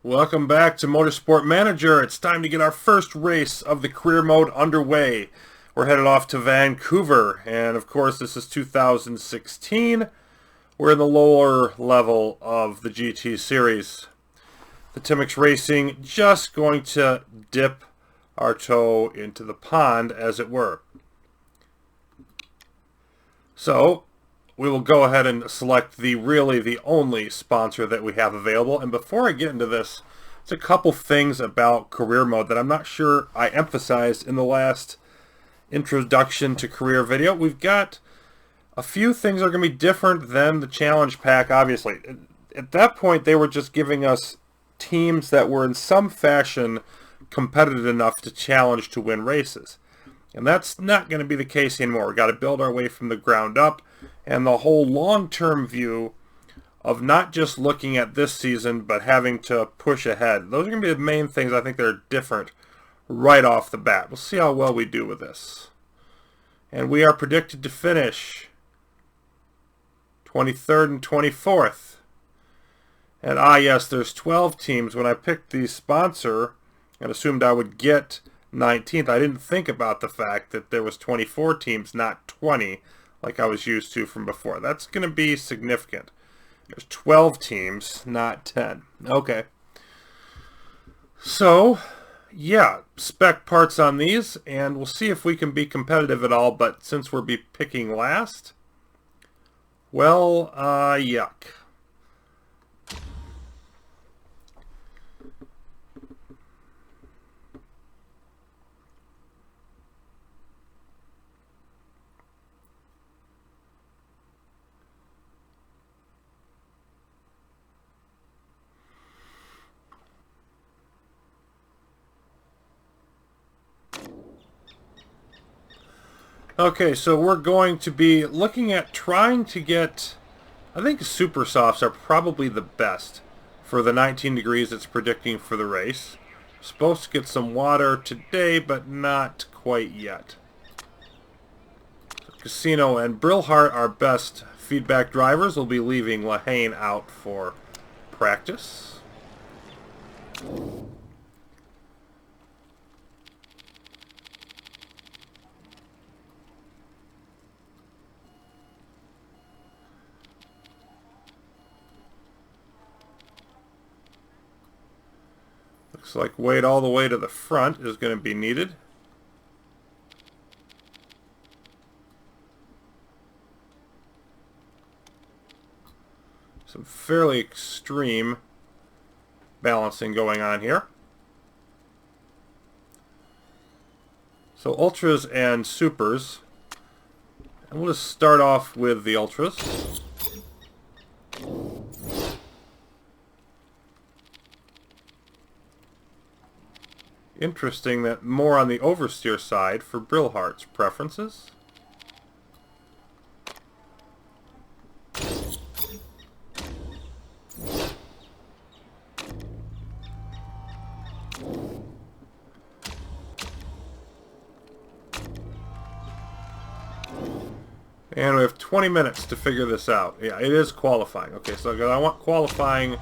Welcome back to Motorsport Manager. It's time to get our first race of the career mode underway. We're headed off to Vancouver, and of course this is 2016. We're in the lower level of the GT series. The Thotimx Racing just going to dip our toe into the pond, as it were. So we will go ahead and select the only sponsor that we have available. And before I get into this, there's a couple things about career mode that I'm not sure I emphasized in the last introduction to career video. We've got a few things that are going to be different than the challenge pack, obviously. At that point, they were just giving us teams that were in some fashion competitive enough to challenge to win races. And that's not going to be the case anymore. We've got to build our way from the ground up. And the whole long-term view of not just looking at this season, but having to push ahead. Those are going to be the main things I think that are different right off the bat. We'll see how well we do with this. And we are predicted to finish 23rd and 24th. And yes, there's 12 teams. When I picked the sponsor and assumed I would get 19th, I didn't think about the fact that there was 24 teams, not 20, like I was used to from before. That's going to be significant. There's 12 teams, not 10. Okay. So, yeah, spec parts on these, and we'll see if we can be competitive at all, but since we'll be picking last, well, yuck. Okay, so we're going to be looking at trying to get, I think super softs are probably the best for the 19 degrees it's predicting for the race. We're supposed to get some water today, but not quite yet. Casino and Brillhart, our best feedback drivers, will be leaving Lahane out for practice. Looks like weight all the way to the front is going to be needed. Some fairly extreme balancing going on here. So Ultras and Supers. And we'll just start off with the Ultras. Interesting that more on the oversteer side for Brillhart's preferences. And we have 20 minutes to figure this out. Yeah, it is qualifying. Okay, so I want qualifying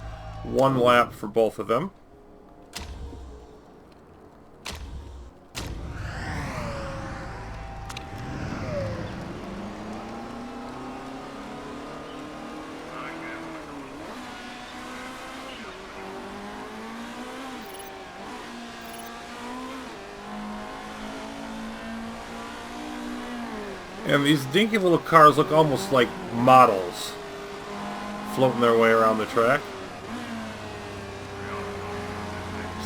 one lap for both of them. And these dinky little cars look almost like models floating their way around the track.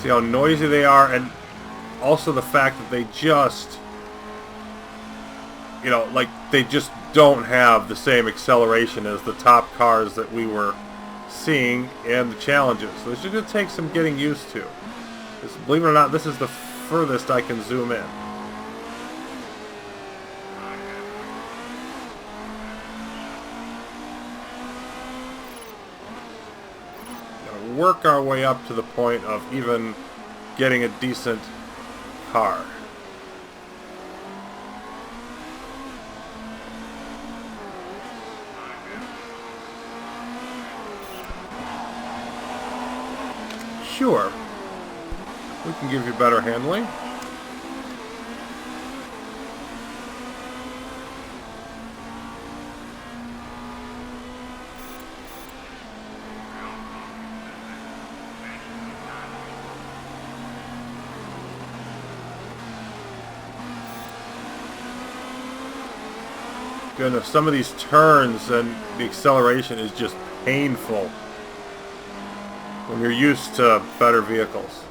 See how noisy they are, and also the fact that they just, like they just don't have the same acceleration as the top cars that we were seeing in the challenges. So this is going to take some getting used to. Believe it or not, this is the furthest I can zoom in. Work our way up to the point of even getting a decent car. Sure. We can give you better handling. Goodness, some of these turns and the acceleration is just painful when you're used to better vehicles.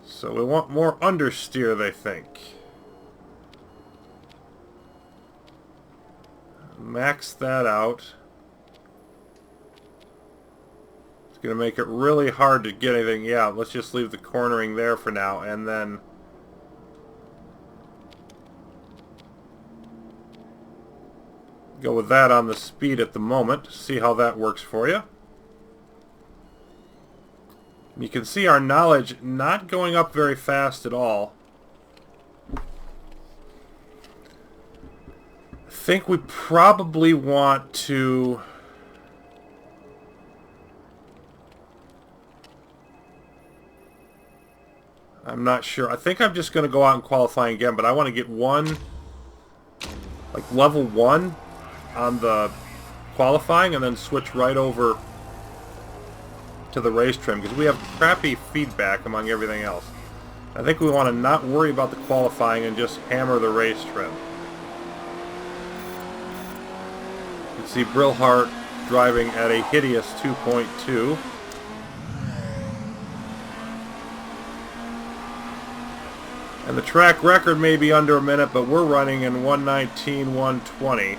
So we want more understeer, they think. Max that out. Gonna make it really hard to get anything. Yeah, let's just leave the cornering there for now, and then go with that on the speed at the moment. See how that works for you. You can see our knowledge not going up very fast at all. I think we probably want to I'm not sure. I think I'm just going to go out and qualifying again, but I want to get one, like level 1 on the qualifying and then switch right over to the race trim because we have crappy feedback among everything else. I think we want to not worry about the qualifying and just hammer the race trim. You can see Brillhart driving at a hideous 2.2. And the track record may be under a minute, but we're running in 1:19.120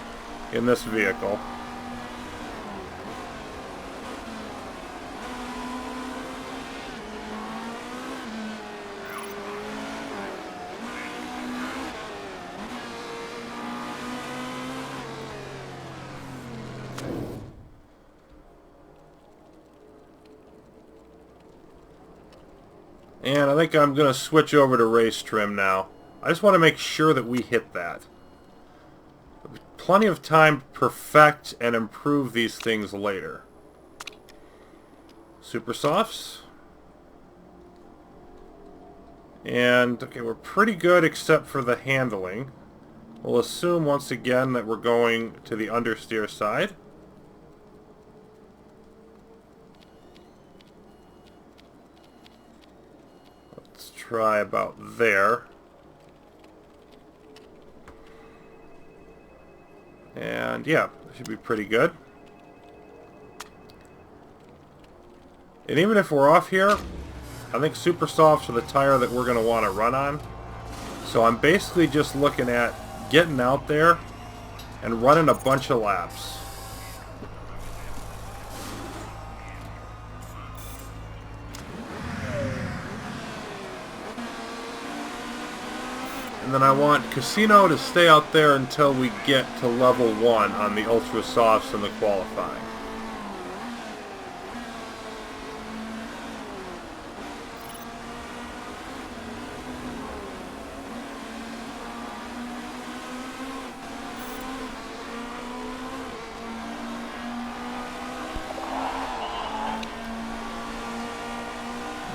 in this vehicle. And I think I'm going to switch over to race trim now. I just want to make sure that we hit that. Plenty of time to perfect and improve these things later. Super softs. And, okay, we're pretty good except for the handling. We'll assume once again that we're going to the understeer side. Try about there. And yeah, should be pretty good. And even if we're off here, I think super softs are the tire that we're going to want to run on. So I'm basically just looking at getting out there and running a bunch of laps. And then I want Casino to stay out there until we get to level 1 on the Ultra Softs and the qualifying.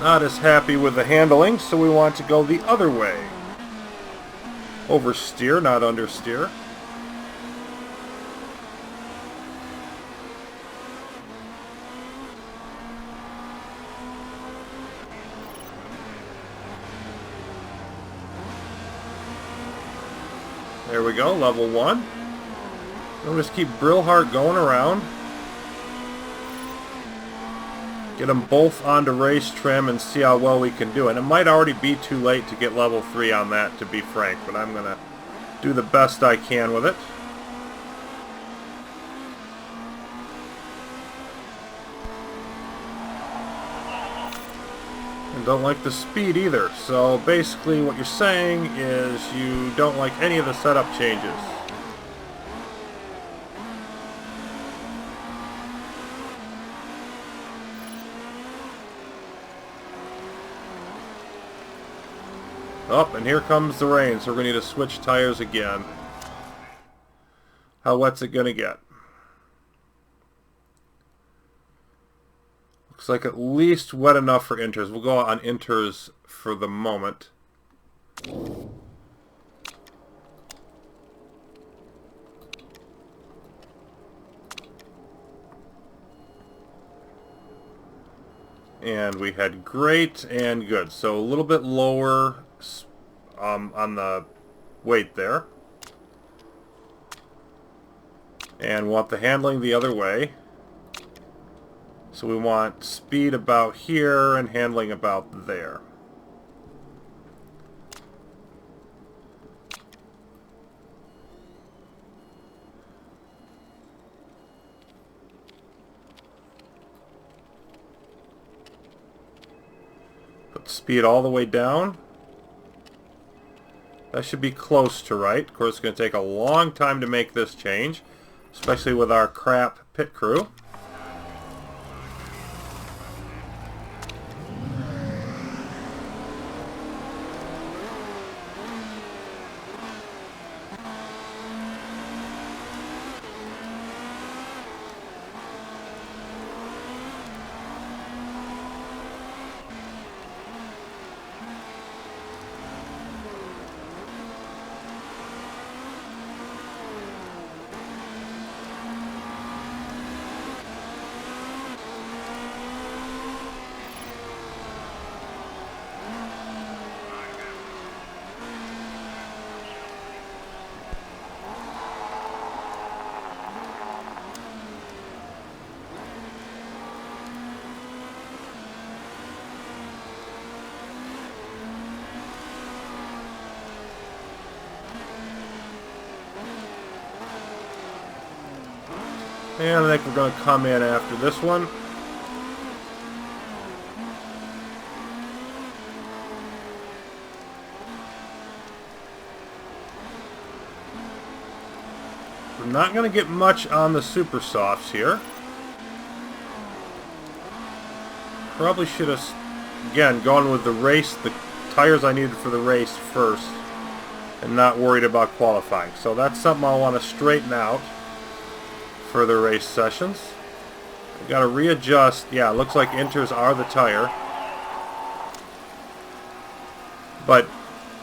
Not as happy with the handling, so we want to go the other way. Oversteer, not understeer. There we go, level 1. We'll just keep Brillhart going around. Get them both onto race trim and see how well we can do it. It might already be too late to get level 3 on that, to be frank, but I'm going to do the best I can with it. And don't like the speed either. So basically what you're saying is you don't like any of the setup changes. Oh, and here comes the rain, so we're going to need to switch tires again. How wet's it going to get? Looks like at least wet enough for inters. We'll go on inters for the moment. And we had great and good. So a little bit lower on the weight there. And want the handling the other way. So we want speed about here and handling about there. Put speed all the way down. That should be close to right. Of course, it's going to take a long time to make this change, especially with our crap pit crew. And I think we're going to come in after this one. We're not going to get much on the super softs here. Probably should have, again, gone with the race, the tires I needed for the race first, and not worried about qualifying. So that's something I'll want to straighten out for the race sessions. We've got to readjust. Yeah, it looks like inters are the tire. But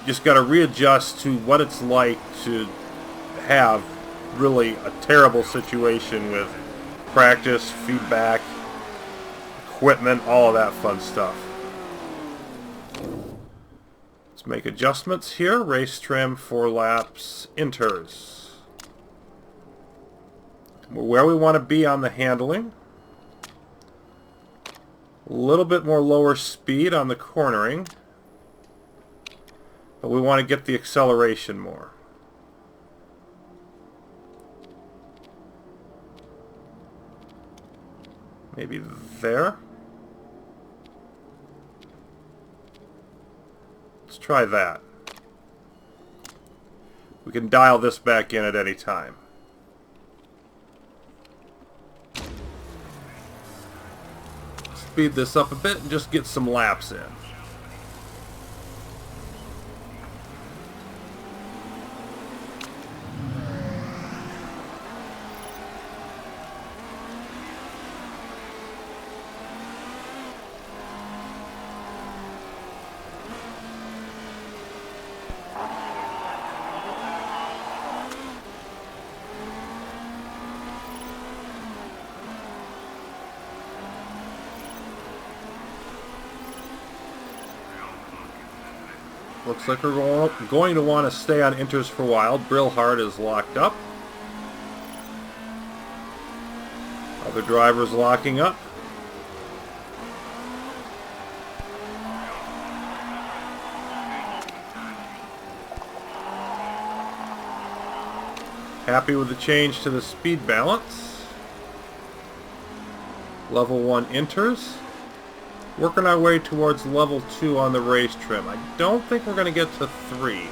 just got to readjust to what it's like to have really a terrible situation with practice, feedback, equipment, all of that fun stuff. Let's make adjustments here. Race trim, 4 laps, inters. We're where we want to be on the handling. A little bit more lower speed on the cornering. But we want to get the acceleration more. Maybe there. Let's try that. We can dial this back in at any time. Speed this up a bit and just get some laps in. Looks like we're going to want to stay on inters for a while. Brillhard is locked up. Other drivers locking up. Happy with the change to the speed balance. Level 1 inters. Working our way towards level 2 on the race trim. I don't think we're going to get to 3.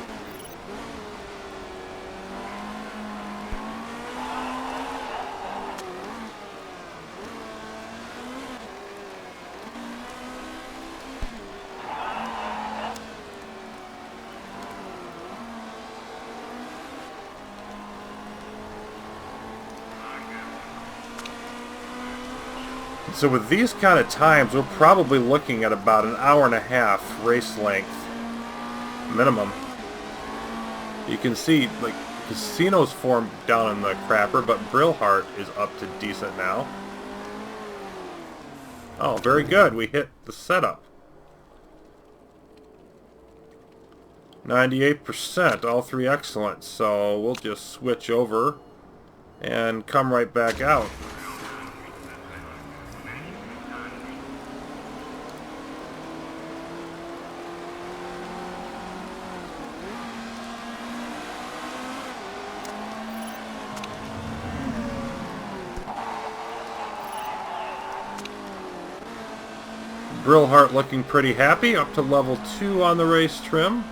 So with these kind of times, we're probably looking at about an hour and a half race length minimum. You can see, like, Casino's formed down in the crapper, but Brillhart is up to decent now. Oh, very good. We hit the setup. 98%, all three excellent. So we'll just switch over and come right back out. Brillhart looking pretty happy, up to level 2 on the race trim.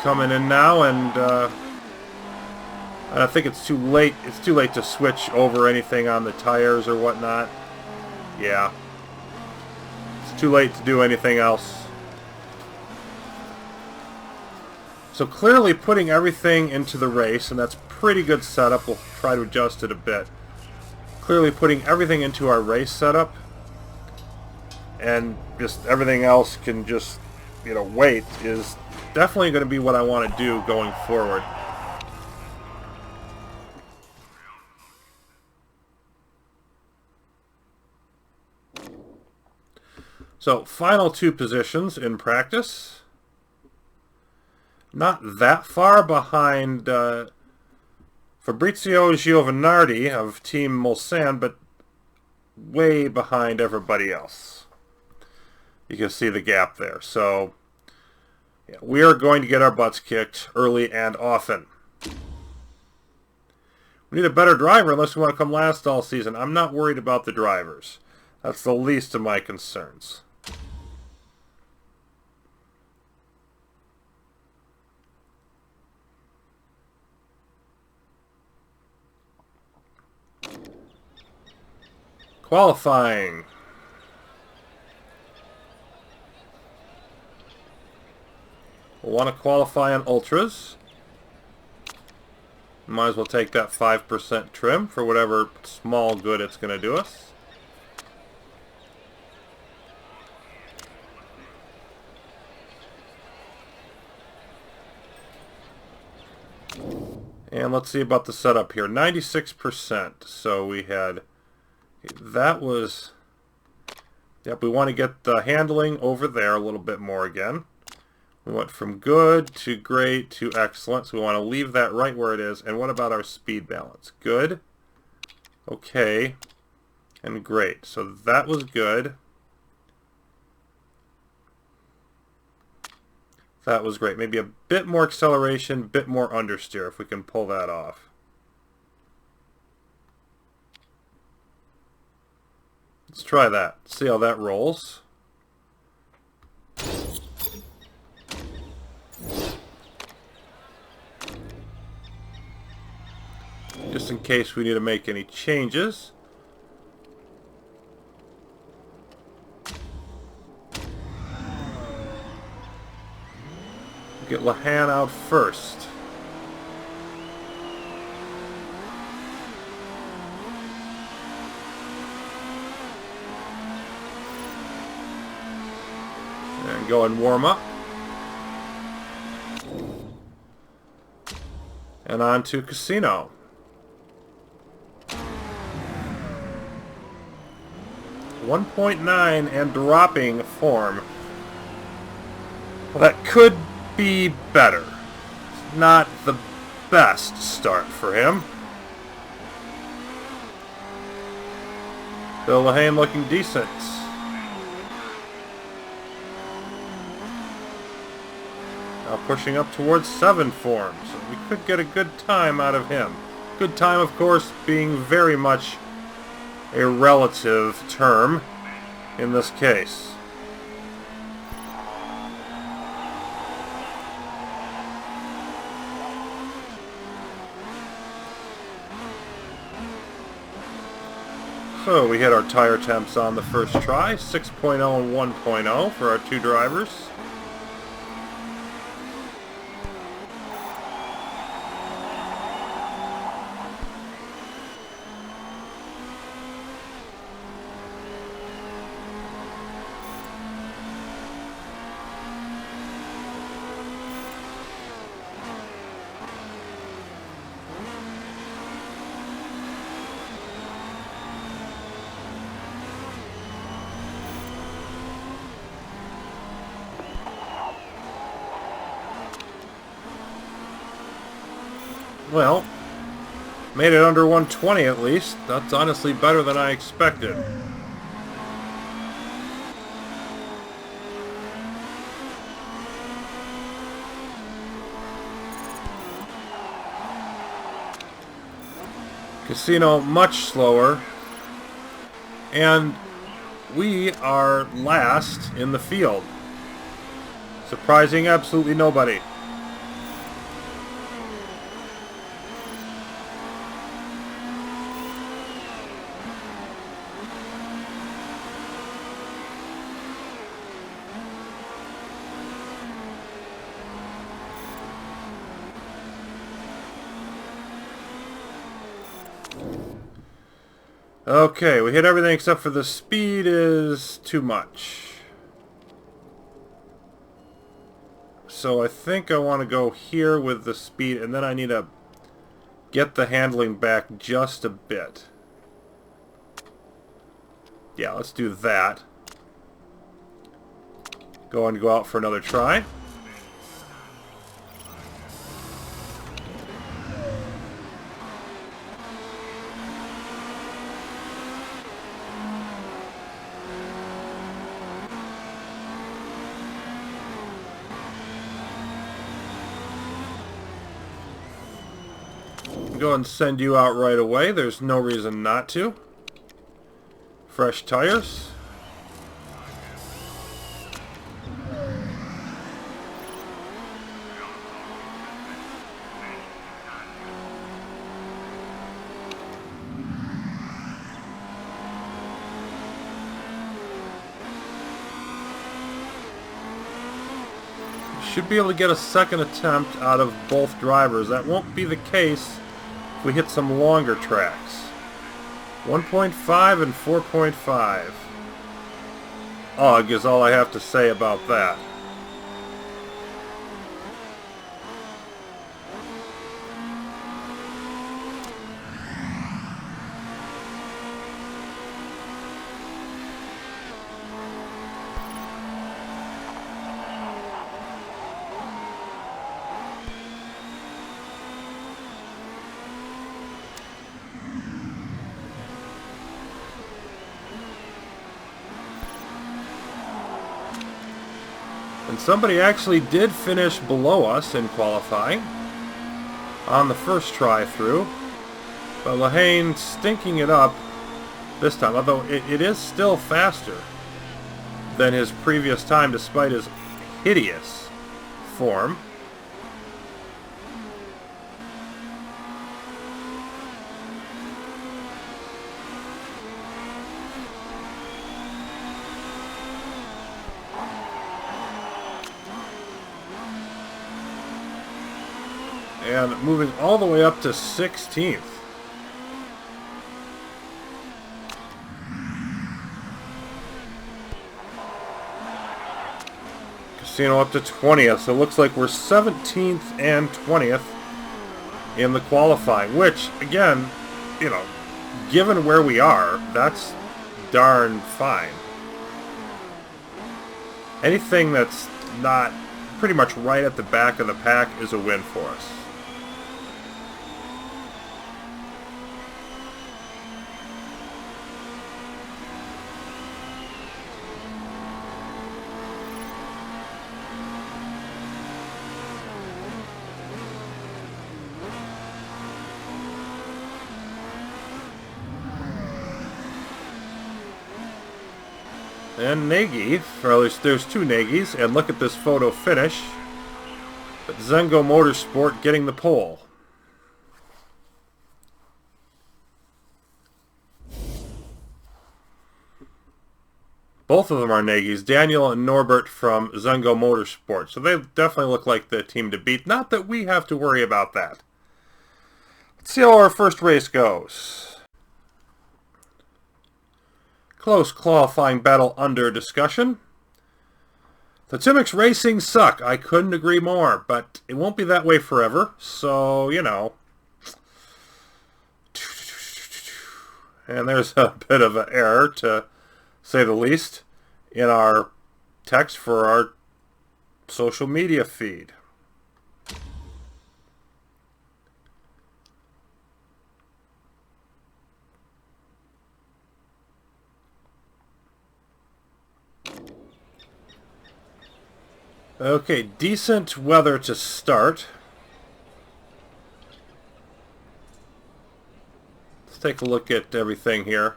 Coming in now, and I think it's too late. It's too late to switch over anything on the tires or whatnot. Yeah. Too late to do anything else. So clearly putting everything into the race, and that's pretty good setup. We'll try to adjust it a bit. Clearly putting everything into our race setup, and just everything else can just, you know, wait, is definitely going to be what I want to do going forward. So, final 2 positions in practice. Not that far behind Fabrizio Giovanardi of Team Mulsanne, but way behind everybody else. You can see the gap there. So, yeah, we are going to get our butts kicked early and often. We need a better driver unless we want to come last all season. I'm not worried about the drivers. That's the least of my concerns. Qualifying. We'll want to qualify on Ultras. Might as well take that 5% trim for whatever small good it's going to do us. And let's see about the setup here. 96%. So we had... That was... Yep, we want to get the handling over there a little bit more again. We went from good to great to excellent, so we want to leave that right where it is. And what about our speed balance? Good, okay, and great. So that was good. That was great. Maybe a bit more acceleration, bit more understeer if we can pull that off. Let's try that. See how that rolls. Just in case we need to make any changes. Get Lahan out first. And go and warm up. And on to Casino. .9 and dropping form. Well, that could be better. Not the best start for him. Bill Lahane looking decent. Now pushing up towards 7 form, so we could get a good time out of him. Good time, of course, being very much a relative term in this case. So we hit our tire temps on the first try, 6.0 and 1.0 for our two drivers. Well, made it under 120 at least. That's honestly better than I expected. Casino much slower. And we are last in the field. Surprising absolutely nobody. Okay, we hit everything except for the speed is too much. So I think I want to go here with the speed, and then I need to get the handling back just a bit. Yeah, let's do that. Go out for another try. Go ahead and send you out right away. There's no reason not to. Fresh tires. Should be able to get a second attempt out of both drivers. That won't be the case if we hit some longer tracks. 1.5 and 4.5. Ugh is all I have to say about that. And somebody actually did finish below us in qualifying on the first try through. But Lehane stinking it up this time, although it is still faster than his previous time despite his hideous form. And moving all the way up to 16th. Casino up to 20th. So it looks like we're 17th and 20th in the qualifying. Which, again, you know, given where we are, that's darn fine. Anything that's not pretty much right at the back of the pack is a win for us. And Nagy, or at least there's two Nagys, and look at this photo finish. But Zengo Motorsport getting the pole. Both of them are Nagy's, Daniel and Norbert from Zungo Motorsport. So they definitely look like the team to beat. Not that we have to worry about that. Let's see how our first race goes. Close qualifying battle under discussion. Thotimx Racing suck. I couldn't agree more, but it won't be that way forever. So, you know. And there's a bit of an error, to say the least, in our text for our social media feed. Okay, decent weather to start. Let's take a look at everything here.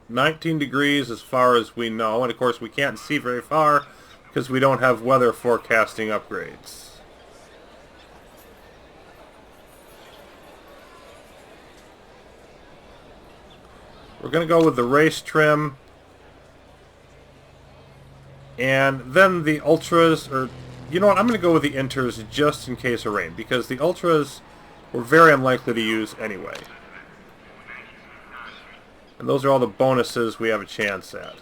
19 degrees as far as we know, and of course we can't see very far because we don't have weather forecasting upgrades. We're going to go with the race trim. And then the Ultras, or you know what, I'm going to go with the Inters just in case of rain, because the Ultras we're very unlikely to use anyway. And those are all the bonuses we have a chance at.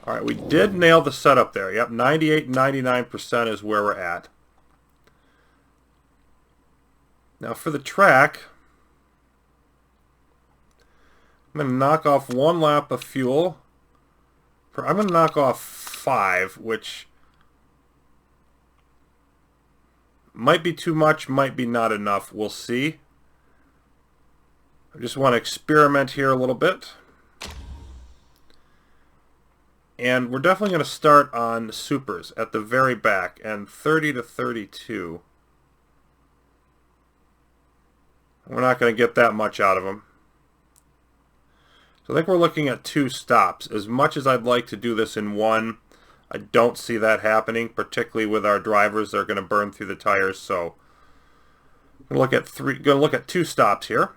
Alright, we did nail the setup there. Yep, 98 and 99% is where we're at. Now for the track, I'm going to knock off 1 lap of fuel. I'm going to knock off 5, which might be too much, might be not enough. We'll see. I just want to experiment here a little bit. And we're definitely going to start on supers at the very back, and 30 to 32. We're not going to get that much out of them. So I think we're looking at 2 stops. As much as I'd like to do this in 1, I don't see that happening, particularly with our drivers. They're going to burn through the tires. So I'm going to look at 2 stops here.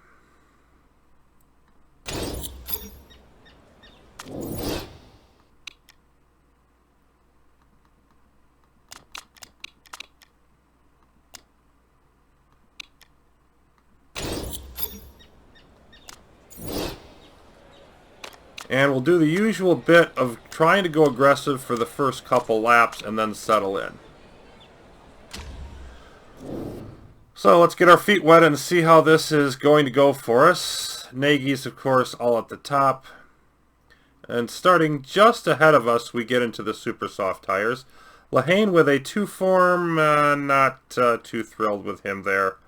And we'll do the usual bit of trying to go aggressive for the first couple laps and then settle in. So let's get our feet wet and see how this is going to go for us. Nagy's, of course, all at the top. And starting just ahead of us, we get into the super soft tires. Lehane with a 2 form, not too thrilled with him there.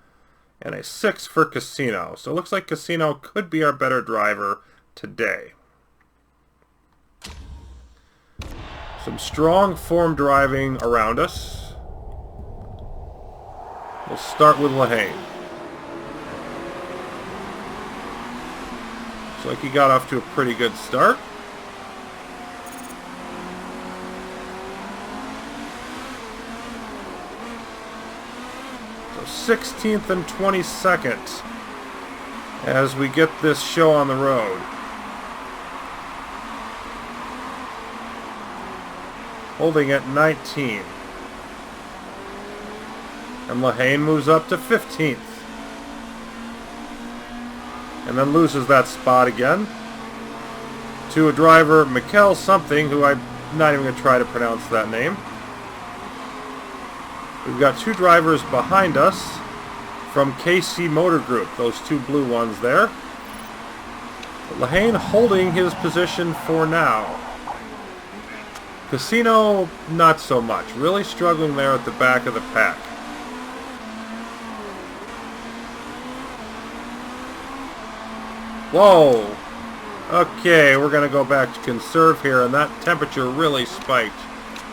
And a 6 for Casino. So it looks like Casino could be our better driver today. Some strong form driving around us. We'll start with Lehane. Looks like he got off to a pretty good start. So 16th and 22nd as we get this show on the road. Holding at 19. And Lehane moves up to 15th. And then loses that spot again to a driver, Mikkel something, who I'm not even going to try to pronounce that name. We've got 2 drivers behind us from KC Motor Group, those 2 blue ones there. But Lehane holding his position for now. Casino, not so much. Really struggling there at the back of the pack. Whoa! Okay, we're going to go back to conserve here, and that temperature really spiked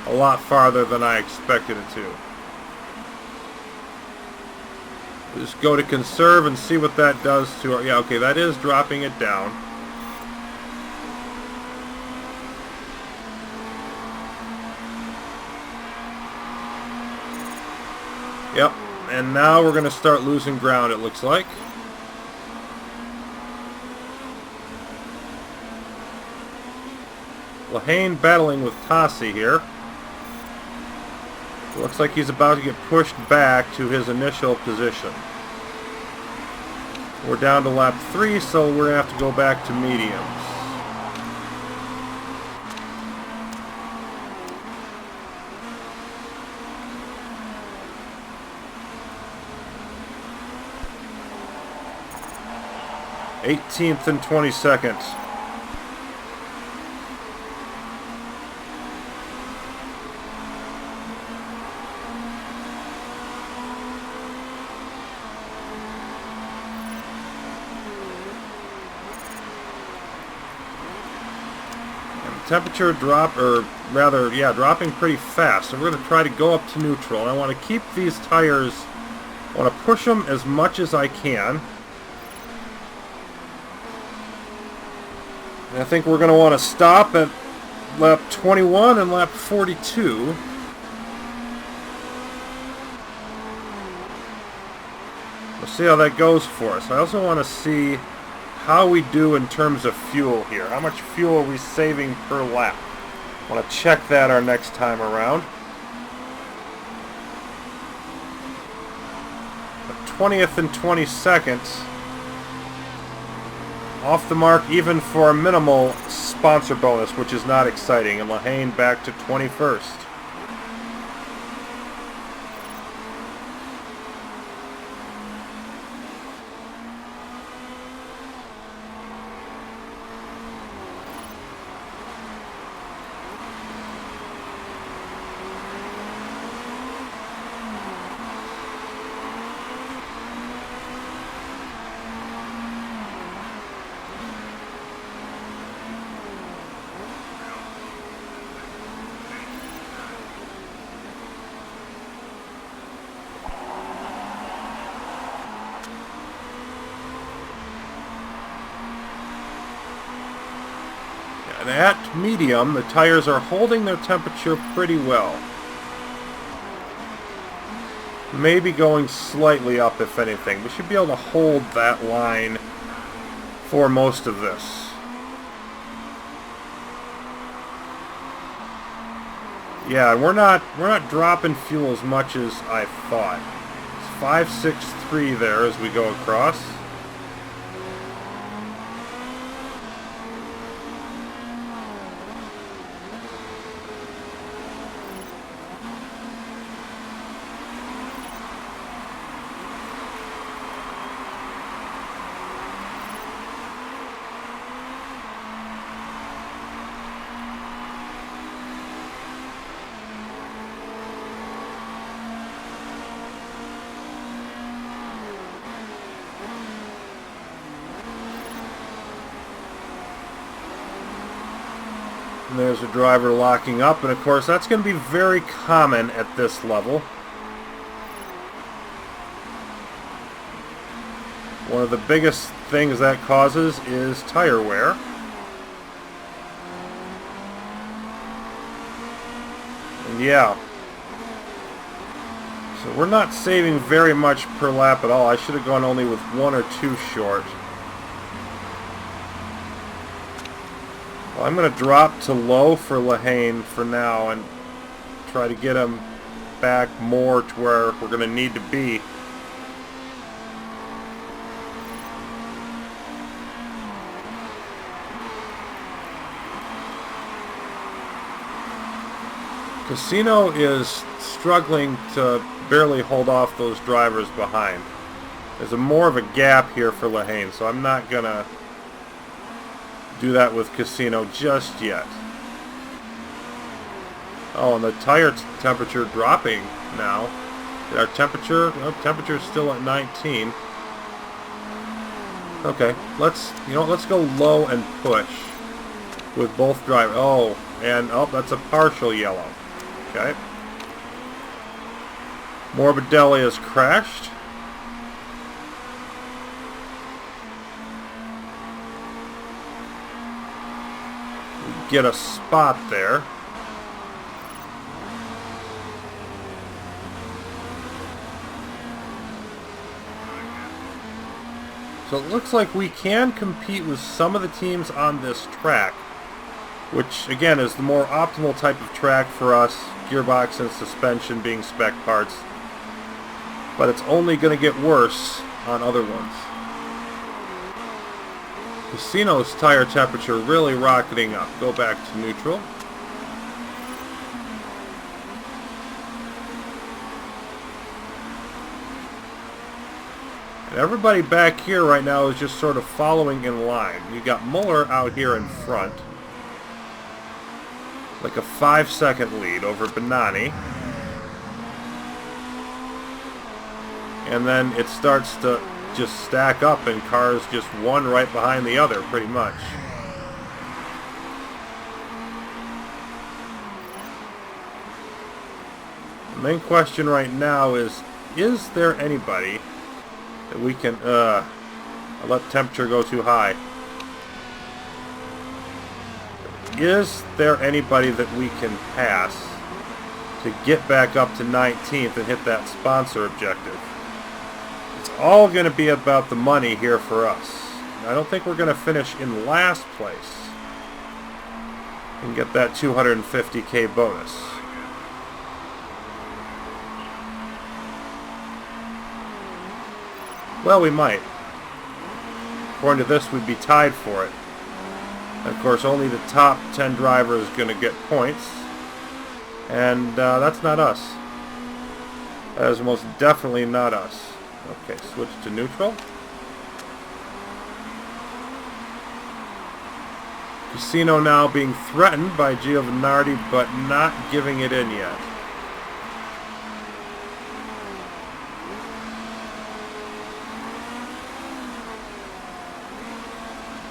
a lot farther than I expected it to. Just go to conserve and see what that does to our... Yeah, okay, that is dropping it down. Yep, and now we're going to start losing ground, it looks like. Lehane battling with Tassi here. Looks like he's about to get pushed back to his initial position. We're down to lap 3, so we're going to have to go back to mediums. .18th and 22nd. Temperature dropping pretty fast. So we're going to try to go up to neutral. And I want to keep these tires, I want to push them as much as I can. And I think we're going to want to stop at lap 21 and lap 42. We'll see how that goes for us. I also want to see how we do in terms of fuel here. How much fuel are we saving per lap? I want to check that our next time around. The 20th and 22nd. Off the mark even for a minimal sponsor bonus, which is not exciting. And Lehane back to 21st. And at medium, the tires are holding their temperature pretty well. Maybe going slightly up, if anything. We should be able to hold that line for most of this. Yeah, we're not dropping fuel as much as I thought. It's 5.63 there as we go across. And there's a driver locking up, and of course that's going to be very common at this level. One of the biggest things that causes is tire wear. And yeah. So we're not saving very much per lap at all. I should have gone only with 1 or 2 short. Well, I'm going to drop to low for Lehane for now and try to get him back more to where we're going to need to be. Casino is struggling to barely hold off those drivers behind. There's more of a gap here for Lehane, so I'm not going to do that with Casino just yet. Oh, and the tire temperature dropping now. Our temperature, temperature's still at 19. Okay, let's go low and push with both drivers. Oh, and that's a partial yellow. Okay. Morbidelli has crashed. Get a spot there. So it looks like we can compete with some of the teams on this track. which again is the more optimal type of track for us, gearbox and suspension being spec parts, but it's only going to get worse on other ones. Casino's tire temperature really rocketing up. Go back to neutral. And everybody back here right now is just sort of following in line. You got Muller out here in front, like a 5-second lead over Benani. And then it starts to just stack up, and cars just one right behind the other, pretty much. The main question right now is there anybody that we can, I let temperature go too high. Is there anybody that we can pass to get back up to 19th and hit that sponsor objective? It's all going to be about the money here for us. I don't think we're going to finish in last place and get that 250K bonus. Well, we might. According to this, we'd be tied for it. And of course, only the top 10 drivers are going to get points. And that's not us. That is most definitely not us. Okay, switch to neutral. Casino now being threatened by Giovanardi, but not giving it in yet.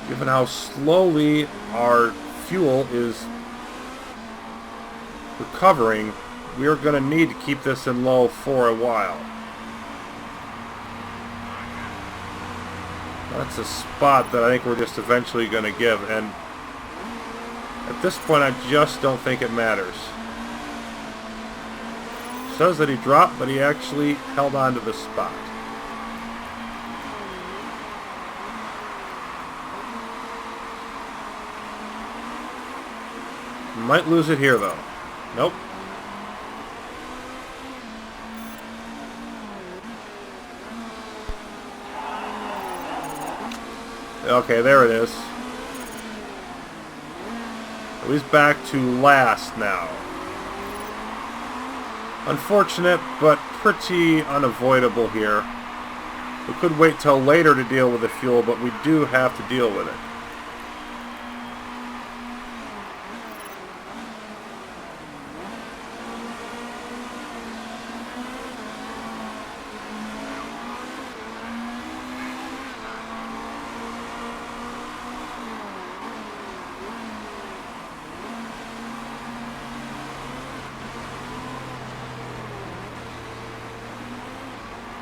Given how slowly our fuel is recovering, we are going to need to keep this in low for a while. That's a spot that I think we're just eventually going to give, and at this point I just don't think it matters. Says that he dropped, but he actually held on to the spot. Might lose it here though. Nope. Okay, there it is. So he's back to last now. Unfortunate, but pretty unavoidable here. We could wait till later to deal with the fuel, but we do have to deal with it.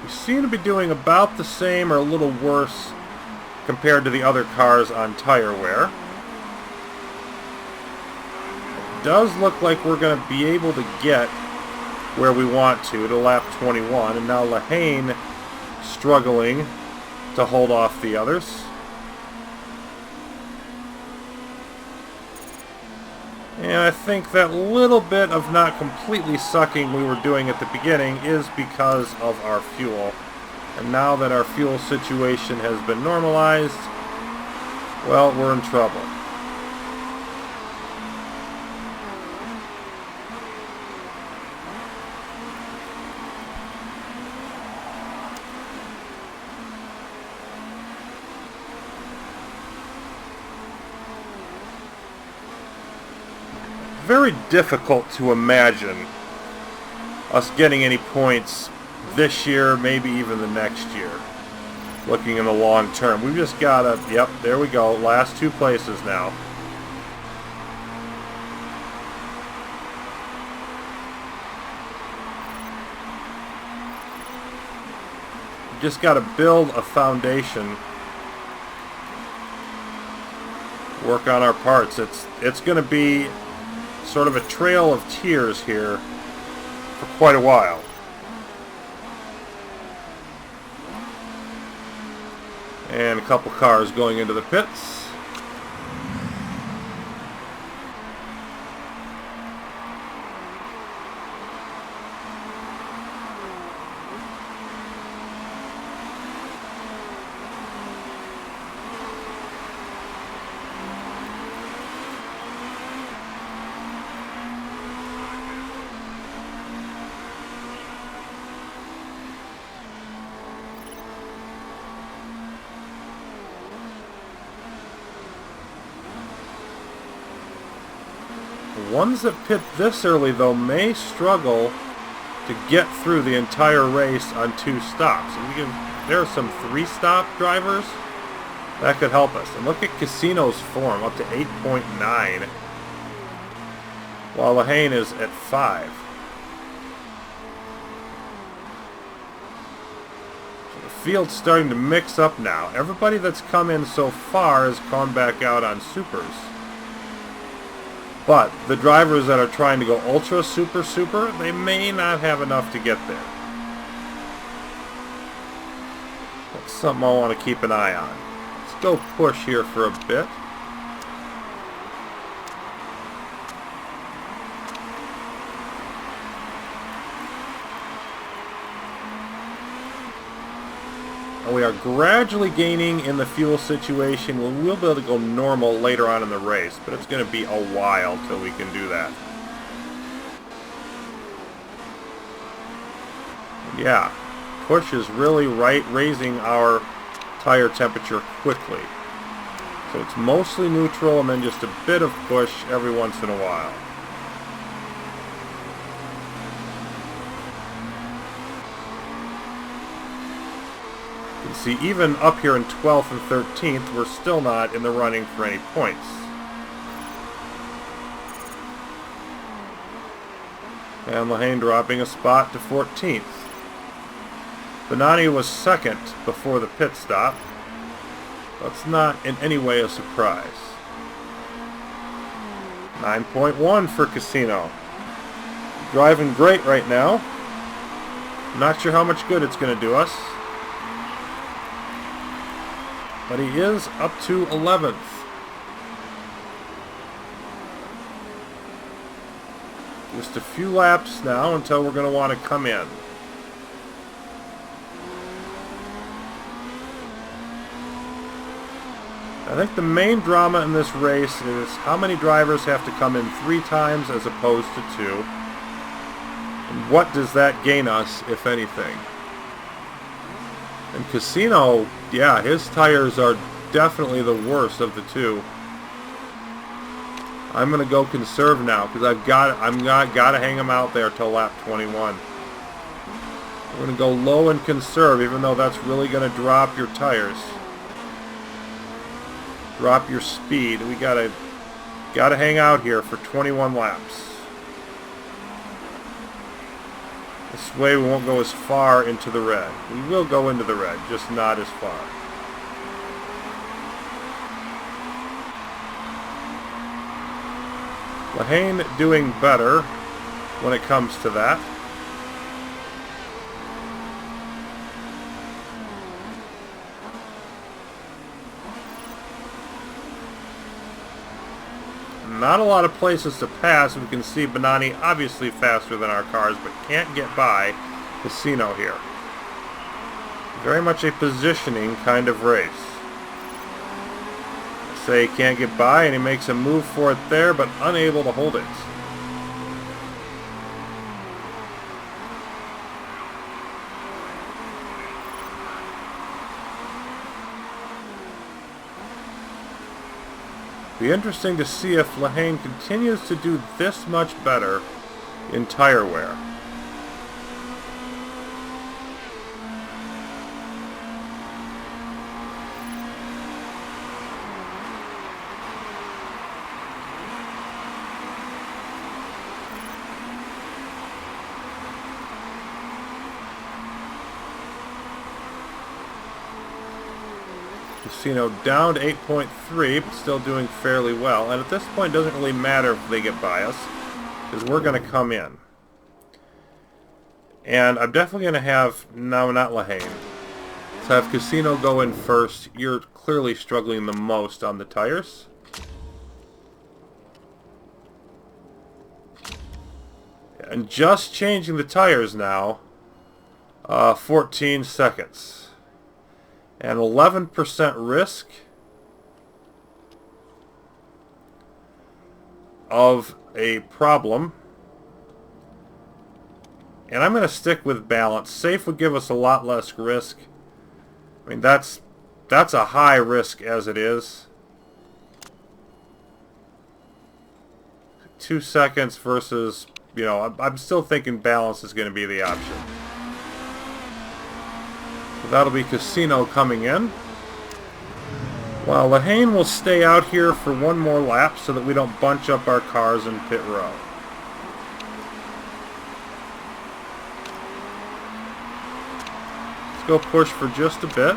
We seem to be doing about the same or a little worse compared to the other cars on tire wear. It does look like we're going to be able to get where we want to lap 21, and now Lehane struggling to hold off the others. And I think that little bit of not completely sucking we were doing at the beginning is because of our fuel. And now that our fuel situation has been normalized, well, we're in trouble. Very difficult to imagine us getting any points this year, maybe even the next year, looking in the long term. We've just got to, yep, there we go, last two places now. We've just got to build a foundation, work on our parts. It's going to be sort of a trail of tears here for quite a while. And a couple cars going into the pits. Ones that pit this early, though, may struggle to get through the entire race on 2 stops. And there are some 3-stop drivers that could help us. And look at Casino's form, up to 8.9, while Lehane is at 5. So the field's starting to mix up now. Everybody that's come in so far has gone back out on supers. But the drivers that are trying to go ultra, super, they may not have enough to get there. That's something I want to keep an eye on. Let's go push here for a bit. And we are gradually gaining in the fuel situation. We'll be able to go normal later on in the race, but it's going to be a while till we can do that. Yeah, push is really raising our tire temperature quickly. So it's mostly neutral and then just a bit of push every once in a while. You can see even up here in 12th and 13th, we're still not in the running for any points. And Lehane dropping a spot to 14th. Benani was second before the pit stop. That's not in any way a surprise. 9.1 for Casino. Driving great right now. Not sure how much good it's going to do us. But he is up to 11th. Just a few laps now until we're going to want to come in. I think the main drama in this race is how many drivers have to come in 3 times as opposed to 2. And what does that gain us, if anything? And Casino, yeah, his tires are definitely the worst of the 2. I'm going to go conserve now because I've got to hang him out there till lap 21. We're going to go low and conserve, even though that's really going to drop your tires. Drop your speed. We gotta hang out here for 21 laps. This way we won't go as far into the red. We will go into the red, just not as far. Lehane doing better when it comes to that. Not a lot of places to pass. We can see Benani obviously faster than our cars, but can't get by Casino here. Very much a positioning kind of race. Say he can't get by, and he makes a move for it there, but unable to hold it. Be interesting to see if Lehane continues to do this much better in tire wear. Casino down to 8.3, but still doing fairly well. And at this point, it doesn't really matter if they get by us, because we're going to come in. And I'm definitely going to have, no, not Lehane. So have Casino go in first. You're clearly struggling the most on the tires. And just changing the tires now, 14 seconds. And 11% risk of a problem. And I'm going to stick with balance. Safe would give us a lot less risk. I mean, that's a high risk as it is. 2 seconds versus, you know, I'm still thinking balance is going to be the option. So that'll be Casino coming in. While Lehane will stay out here for one more lap so that we don't bunch up our cars in pit row. Let's go push for just a bit.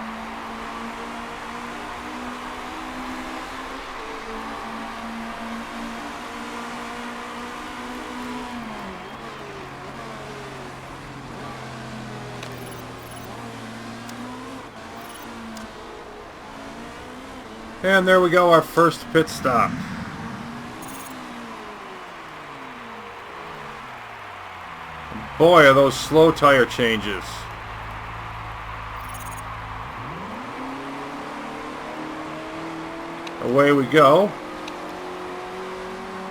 And there we go, our first pit stop. Boy, are those slow tire changes. Away we go.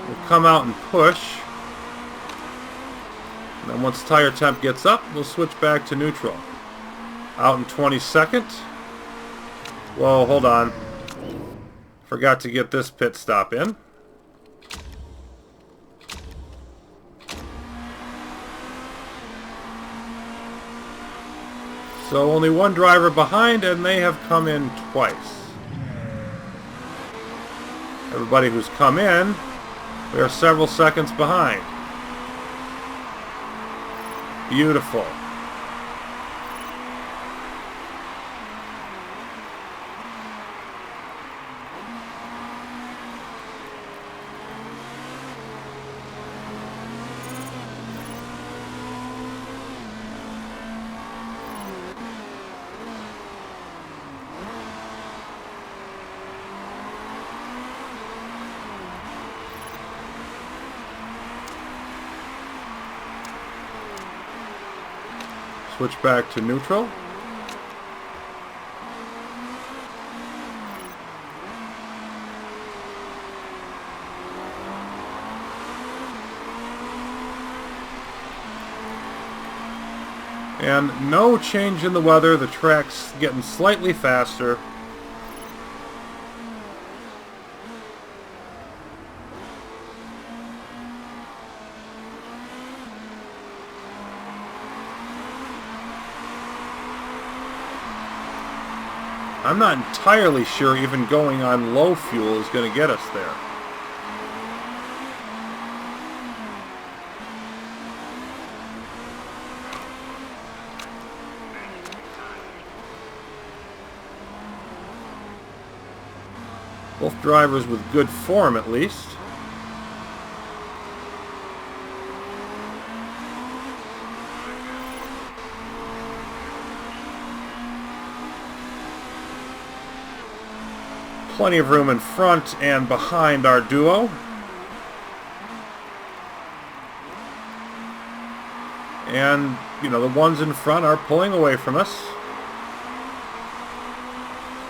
We'll come out and push. And then once tire temp gets up, we'll switch back to neutral. Out in 22nd. Whoa, hold on. Forgot to get this pit stop in. So only one driver behind, and they have come in twice. Everybody who's come in, we are several seconds behind. Beautiful. Switch back to neutral. And no change in the weather. The track's getting slightly faster. I'm not entirely sure even going on low fuel is going to get us there. Both drivers with good form at least. Plenty of room in front and behind our duo. And, you know, the ones in front are pulling away from us.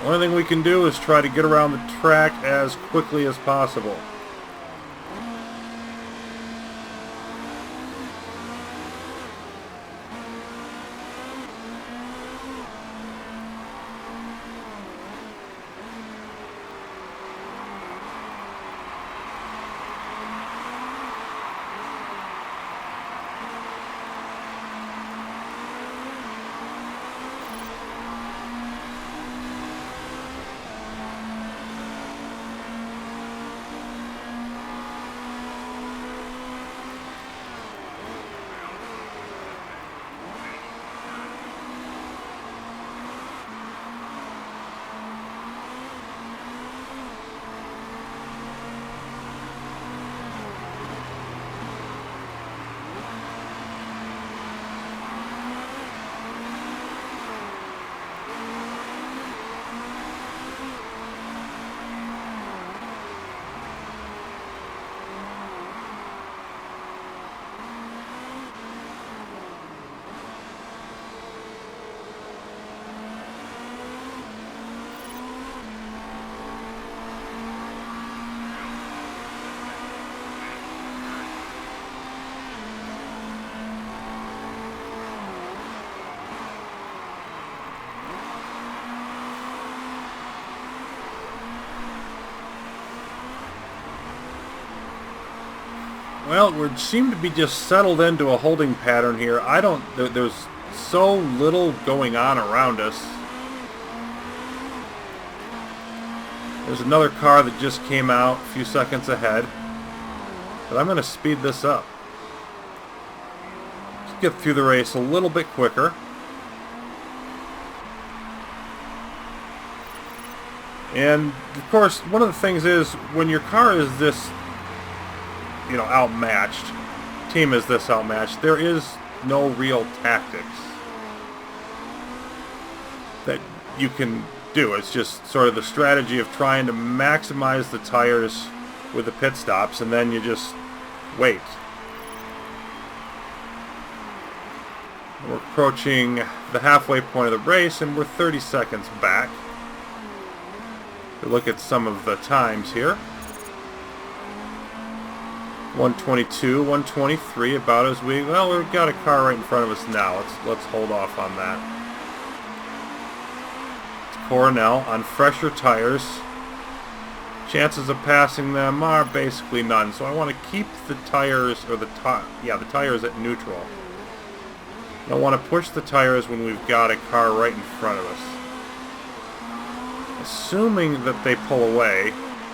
The only thing we can do is try to get around the track as quickly as possible. Well, we seem to be just settled into a holding pattern here. There's so little going on around us. There's another car that just came out a few seconds ahead. But I'm going to speed this up. Let's get through the race a little bit quicker. And, of course, one of the things is, when your car is this, outmatched, team is this outmatched, there is no real tactics that you can do. It's just sort of the strategy of trying to maximize the tires with the pit stops, and then you just wait. We're approaching the halfway point of the race, and we're 30 seconds back. We look at some of the times here. 122, 123, about as we've got a car right in front of us now. Let's hold off on that. It's Coronel on fresher tires. Chances of passing them are basically none. So I want to keep the tires, or the tires at neutral. I don't want to push the tires when we've got a car right in front of us. Assuming that they pull away,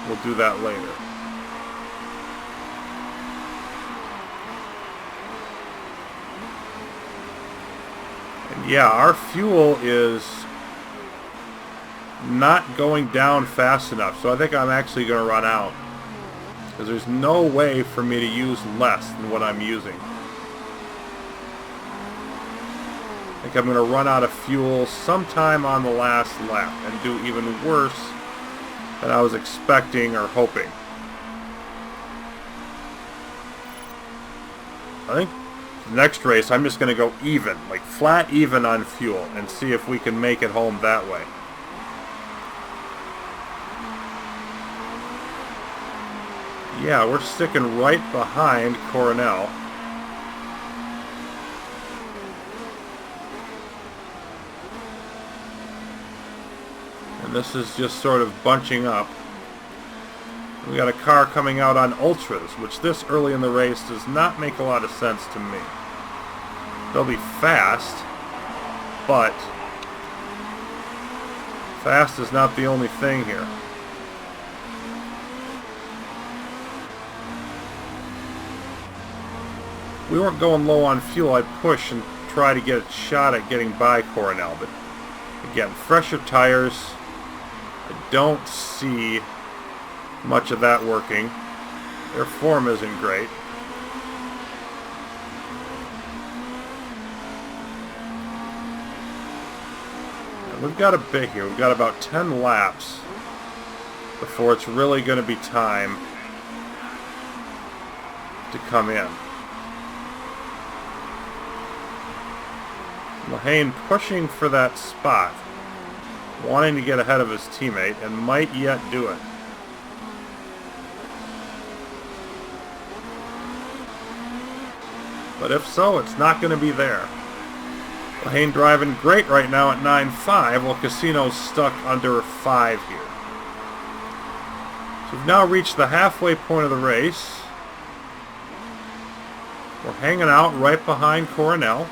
we'll do that later. And yeah, our fuel is not going down fast enough, so I think I'm actually going to run out. Because there's no way for me to use less than what I'm using. I think I'm going to run out of fuel sometime on the last lap and do even worse than I was expecting or hoping. I think the next race I'm just going to go even, like flat even on fuel, and see if we can make it home that way. Yeah, we're sticking right behind Coronel. This is just sort of bunching up. We got a car coming out on ultras, which this early in the race does not make a lot of sense to me. They'll be fast, but fast is not the only thing here. If we weren't going low on fuel, I'd push and try to get a shot at getting by Coronel, but again, fresher tires. I don't see much of that working. Their form isn't great. And we've got a bit here. We've got about 10 laps before it's really going to be time to come in. Lehane pushing for that spot, wanting to get ahead of his teammate, and might yet do it. But if so, it's not going to be there. Lehane driving great right now at 9.5, while Casino's stuck under 5 here. So we've now reached the halfway point of the race. We're hanging out right behind Coronel.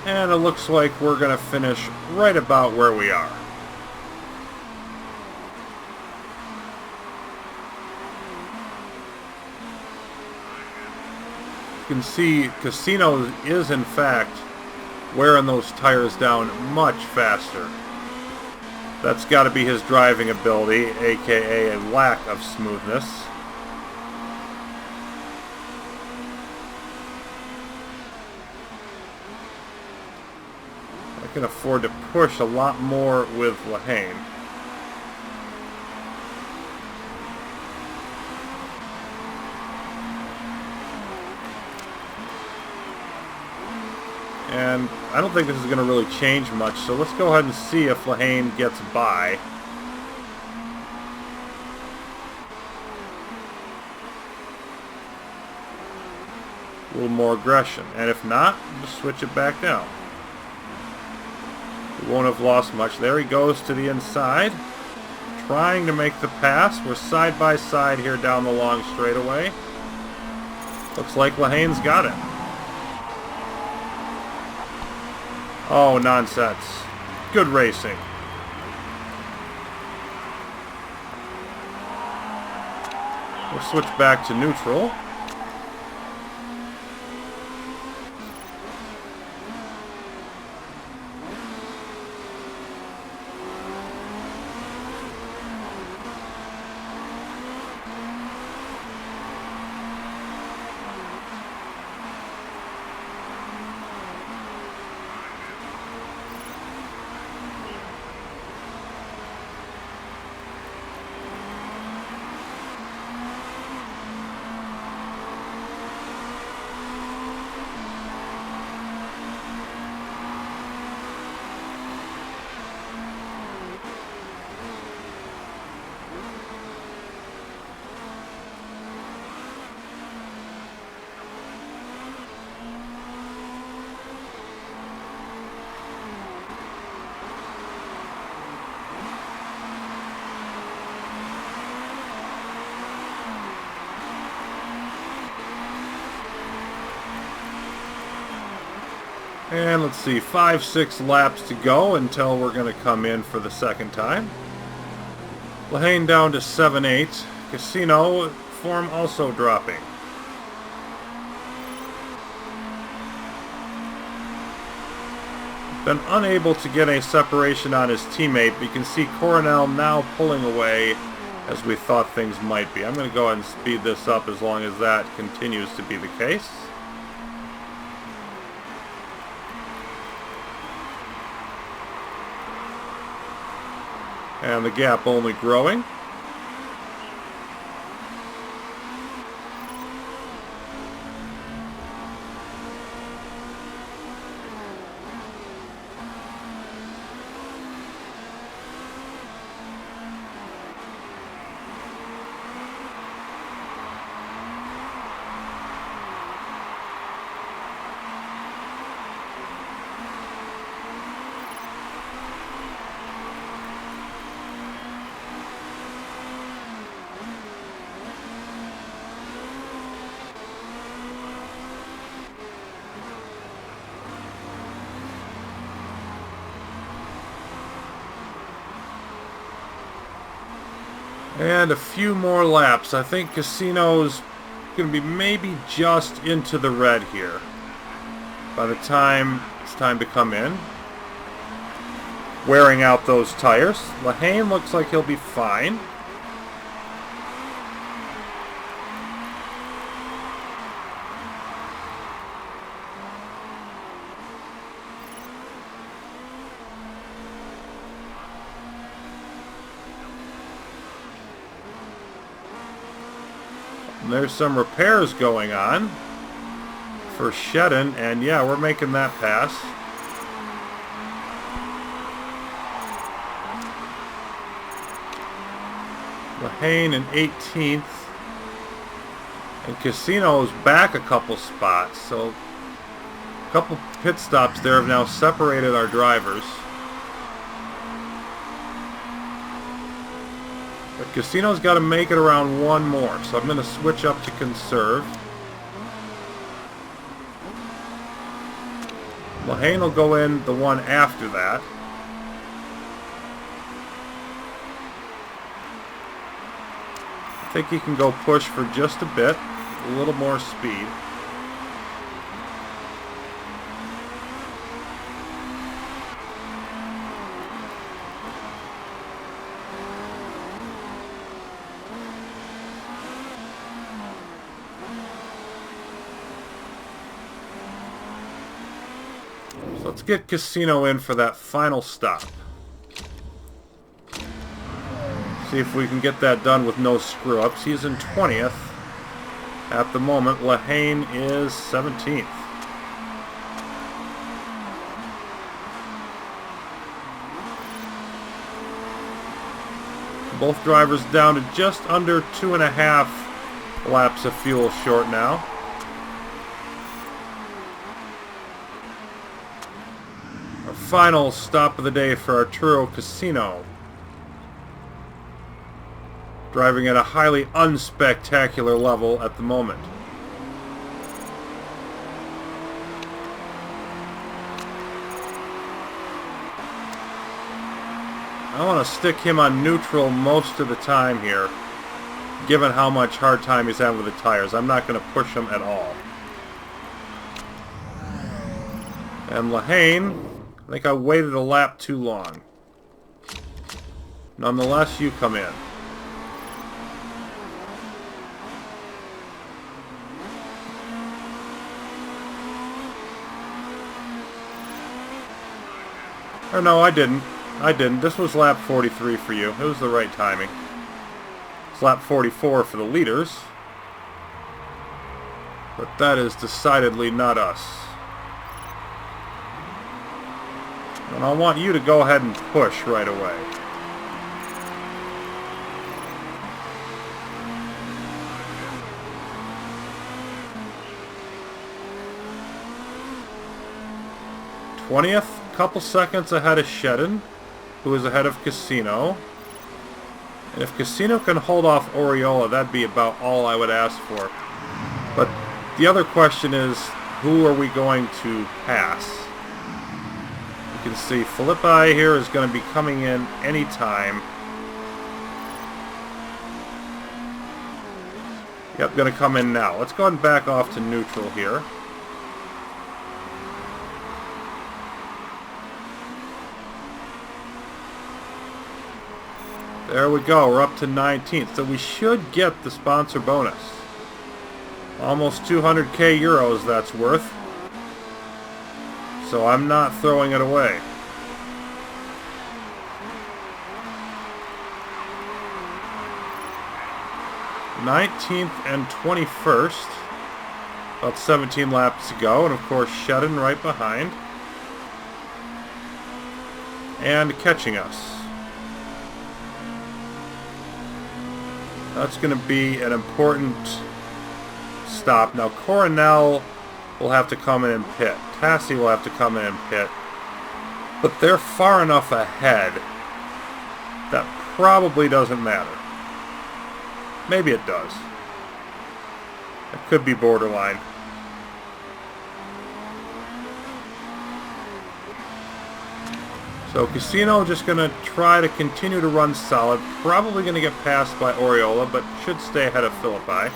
And it looks like we're going to finish right about where we are. You can see Casino is in fact wearing those tires down much faster. That's got to be his driving ability, aka a lack of smoothness. I can afford to push a lot more with Lehane. And I don't think this is going to really change much, so let's go ahead and see if Lehane gets by. little more aggression. And if not, just switch it back down. We won't have lost much. There he goes to the inside, trying to make the pass. We're side by side here down the long straightaway. Looks like Lahane's got it. Oh, nonsense. Good racing. We'll switch back to neutral. And let's see, 5-6 laps to go until we're going to come in for the second time. Lahane down to 7-8. Casino form also dropping. Been unable to get a separation on his teammate, but you can see Coronel now pulling away as we thought things might be. I'm going to go ahead and speed this up as long as that continues to be the case. And the gap only growing. And a few more laps. I think Casino's going to be maybe just into the red here by the time it's time to come in. Wearing out those tires. Lahane looks like he'll be fine. And there's some repairs going on for Shedden, and yeah, we're making that pass. Lahane in 18th, and Casino's back a couple spots, so a couple pit stops there have now separated our drivers. But Casino's got to make it around one more, so I'm going to switch up to conserve. Lahane will go in the one after that. I think he can go push for just a bit, a little more speed. Let's get Casino in for that final stop. See if we can get that done with no screw-ups. He's in 20th at the moment. Lahane is 17th. Both drivers down to just under 2.5 laps of fuel short now. final stop of the day for Arturo Casino. Driving at a highly unspectacular level at the moment. I want to stick him on neutral most of the time here, given how much hard time he's having with the tires. I'm not going to push him at all. And Lehane, I think I waited a lap too long. Nonetheless, you come in. Or no, I didn't. This was lap 43 for you. It was the right timing. It's lap 44 for the leaders. But that is decidedly not us. And I want you to go ahead and push right away. '20th, couple seconds ahead of Shedden, who is ahead of Casino. And if Casino can hold off Oriola, that'd be about all I would ask for. But the other question is, who are we going to pass? You can see Philippi here is going to be coming in anytime. Yep, going to come in now. Let's go ahead and back off to neutral here. There we go, we're up to 19th, so we should get the sponsor bonus. Almost 200k euros that's worth. So I'm not throwing it away. '19th and 21st. About 17 laps to go, and of course Shedden right behind. And catching us. That's going to be an important stop. Now Coronel will have to come in and pit. Tassi will have to come in and pit. But they're far enough ahead that probably doesn't matter. Maybe it does. It could be borderline. So Casino just going to try to continue to run solid. Probably going to get passed by Oriola, but should stay ahead of Philippi.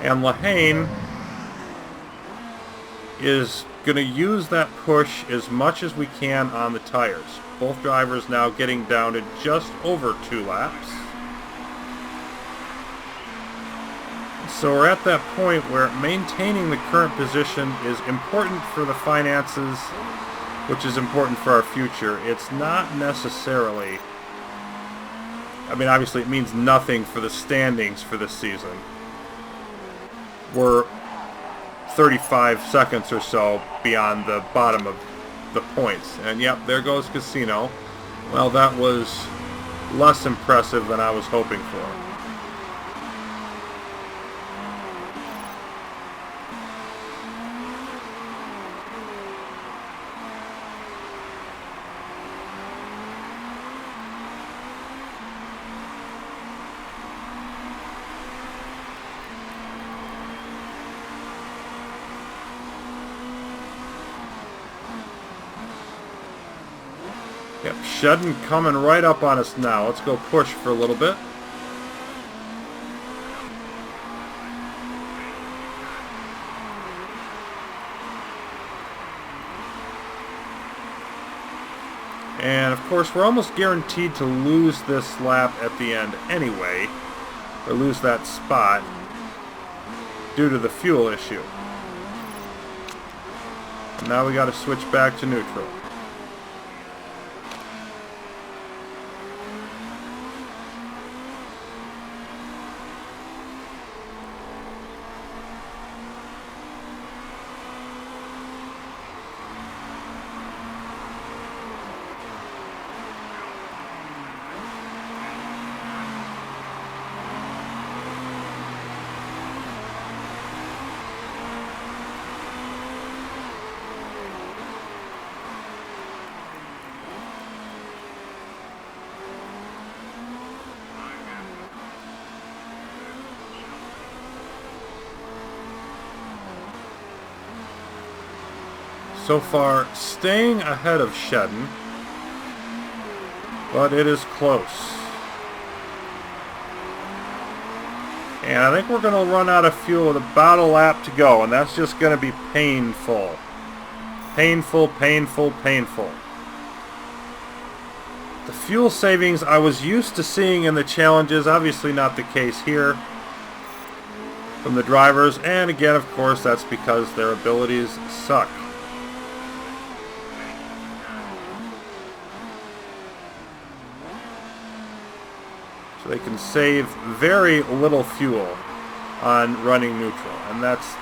And Lehane is going to use that push as much as we can on the tires. Both drivers now getting down to just over 2 laps. So we're at that point where maintaining the current position is important for the finances, which is important for our future. It's not necessarily... I mean, obviously it means nothing for the standings for this season. We're 35 seconds or so beyond the bottom of the points. And yep, there goes Casino. Well, that was less impressive than I was hoping for. Yep, Shedden coming right up on us now. Let's go push for a little bit. And of course, we're almost guaranteed to lose this lap at the end anyway, or lose that spot due to the fuel issue. And now we got to switch back to neutral. So far, staying ahead of Shedden, but it is close. And I think we're going to run out of fuel with about a lap to go, and that's just going to be painful. Painful, painful, painful. The fuel savings I was used to seeing in the challenges, obviously not the case here from the drivers, and again, of course, that's because their abilities suck. So they can save very little fuel on running neutral, and that's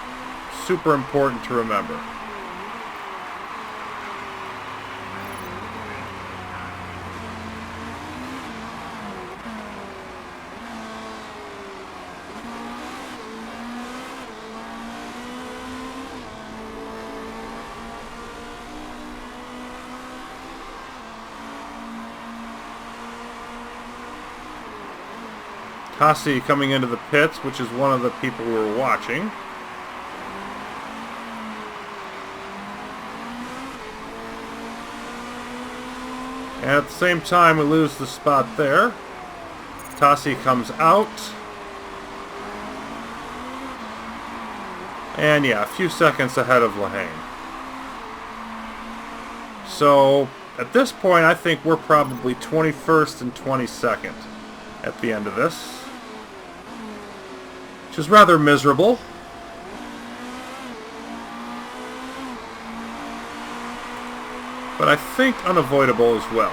super important to remember. Kasi coming into the pits, which is one of the people we were watching. And at the same time, we lose the spot there. Kasi comes out. And yeah, a few seconds ahead of Lehane. So, at this point, I think we're probably 21st and 22nd at the end of this, which is rather miserable. But I think unavoidable as well.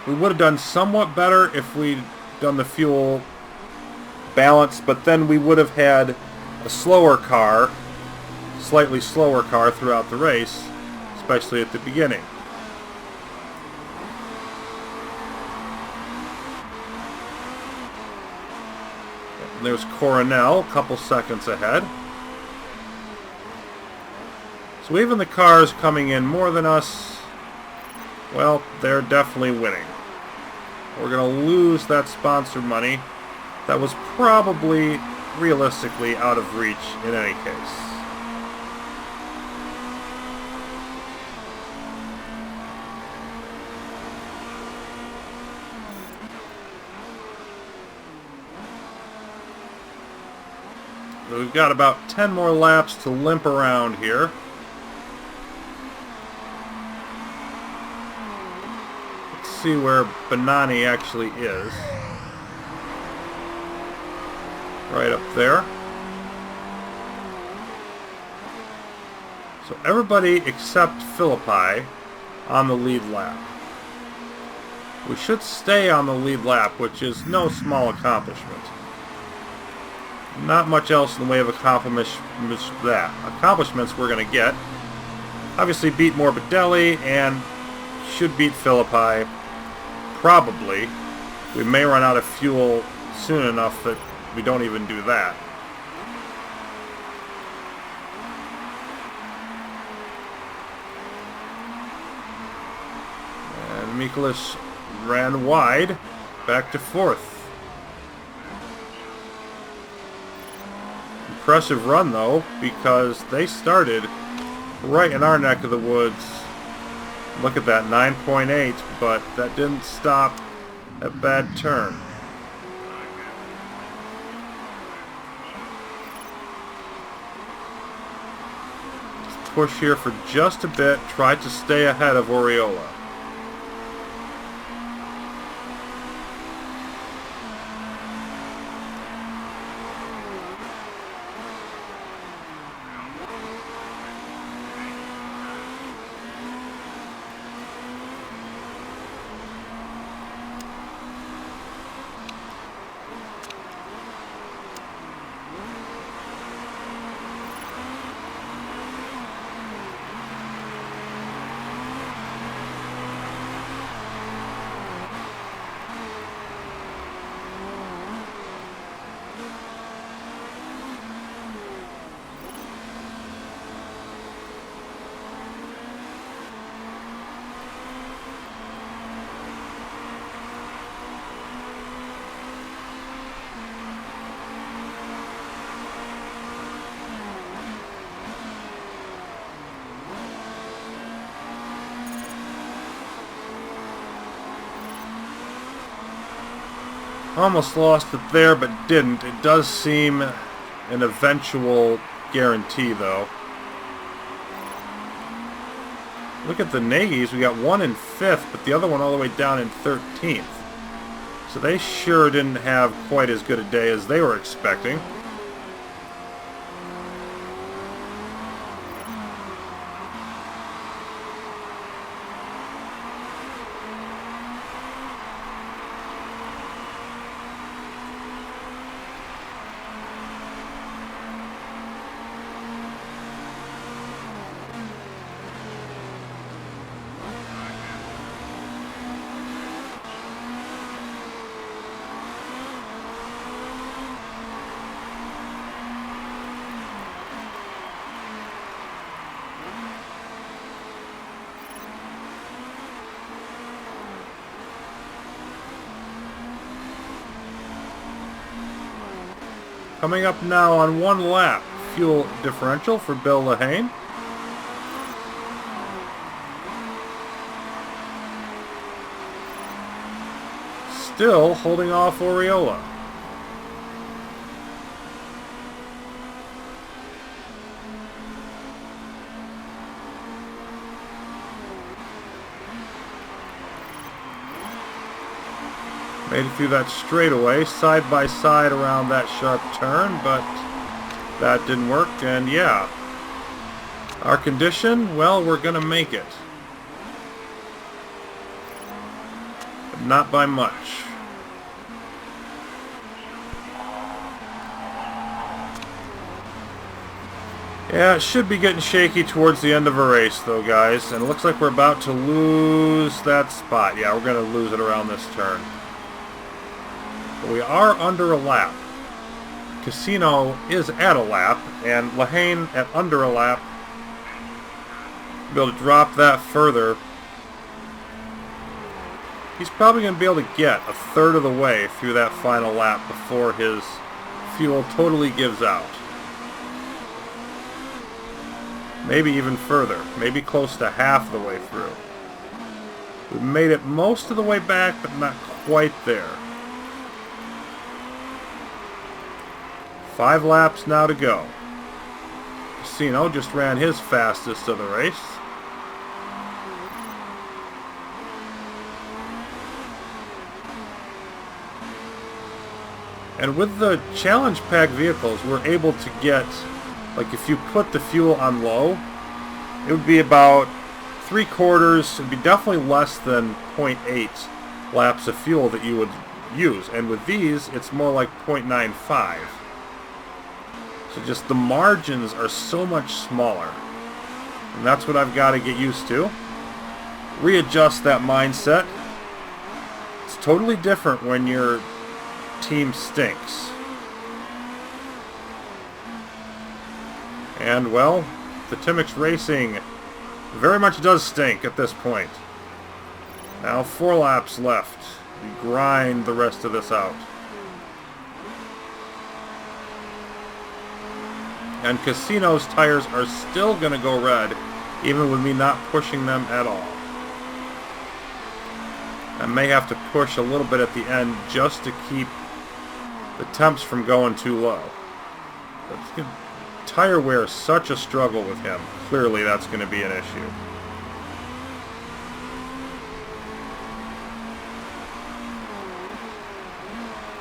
We would have done somewhat better if we'd done the fuel balance, but then we would have had a slower car, slightly slower car throughout the race, especially at the beginning. And there's Coronel, a couple seconds ahead. So even the cars coming in more than us, well, they're definitely winning. We're going to lose that sponsor money that was probably realistically out of reach in any case. We've got about 10 more laps to limp around here. Let's see where Benani actually is. Right up there. So everybody except Philippi on the lead lap. We should stay on the lead lap, which is no small accomplishment. Not much else in the way of accomplishments we're going to get. Obviously beat Morbidelli and should beat Philippi. Probably. We may run out of fuel soon enough that we don't even do that. And Mikulis ran wide, back to fourth. Impressive run though, because they started right in our neck of the woods. Look at that, 9.8, but that didn't stop a bad turn. Let's push here for just a bit, try to stay ahead of Oriola. Almost lost it there, but didn't. It does seem an eventual guarantee, though. Look at the Nagys. We got one in 5th, but the other one all the way down in 13th. So they sure didn't have quite as good a day as they were expecting. Coming up now on 1 lap, fuel differential for Bill Lehane. Still holding off Oriola. Made it through that straightaway, side by side around that sharp turn, but that didn't work, and yeah. Our condition, well, we're going to make it. But not by much. Yeah, it should be getting shaky towards the end of a race, though, guys, and it looks like we're about to lose that spot. Yeah, we're going to lose it around this turn. We are under a lap. Casino is at a lap, and Lehane at under a lap. Be able to drop that further. He's probably going to be able to get a third of the way through that final lap before his fuel totally gives out. Maybe even further. Maybe close to half the way through. We've made it most of the way back, but not quite there. 5 laps now to go. Casino just ran his fastest of the race. And with the challenge pack vehicles, we're able to get, like if you put the fuel on low, it would be about 3/4, it'd be definitely less than 0.8 laps of fuel that you would use. And with these, it's more like 0.95. So just the margins are so much smaller. And that's what I've got to get used to. Readjust that mindset. It's totally different when your team stinks. And, well, the Thotimx Racing very much does stink at this point. Now 4 laps left. We grind the rest of this out. And Casino's tires are still going to go red, even with me not pushing them at all. I may have to push a little bit at the end just to keep the temps from going too low. But tire wear is such a struggle with him. Clearly that's going to be an issue.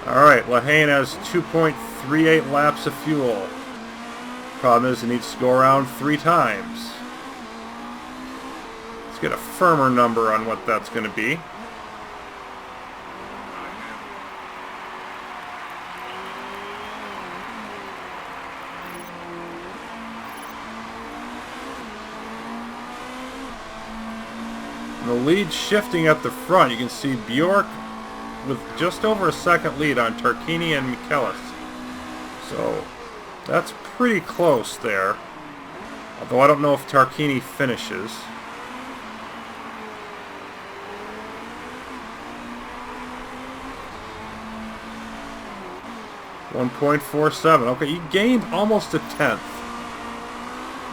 Alright, Lehane has 2.38 laps of fuel. Problem is, it needs to go around 3 times. Let's get a firmer number on what that's going to be. And the lead shifting at the front. You can see Bjork with just over a second lead on Tarquini and Michaelis. So that's pretty close there. Although I don't know if Tarquini finishes. .47. Okay, you gained almost a tenth.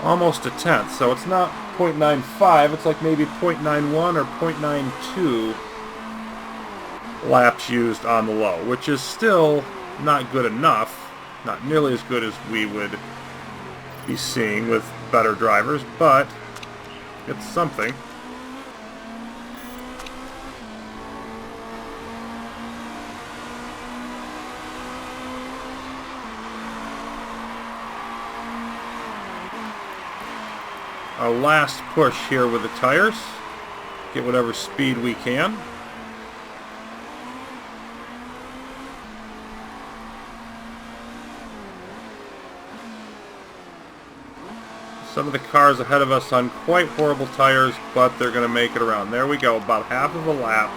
Almost a tenth. So it's not 0.95. It's like maybe 0.91 or 0.92. laps used on the low, which is still not good enough. Not nearly as good as we would be seeing with better drivers, but it's something. Our last push here with the tires. Get whatever speed we can. Some of the cars ahead of us on quite horrible tires, but they're going to make it around. There we go, about half of a lap.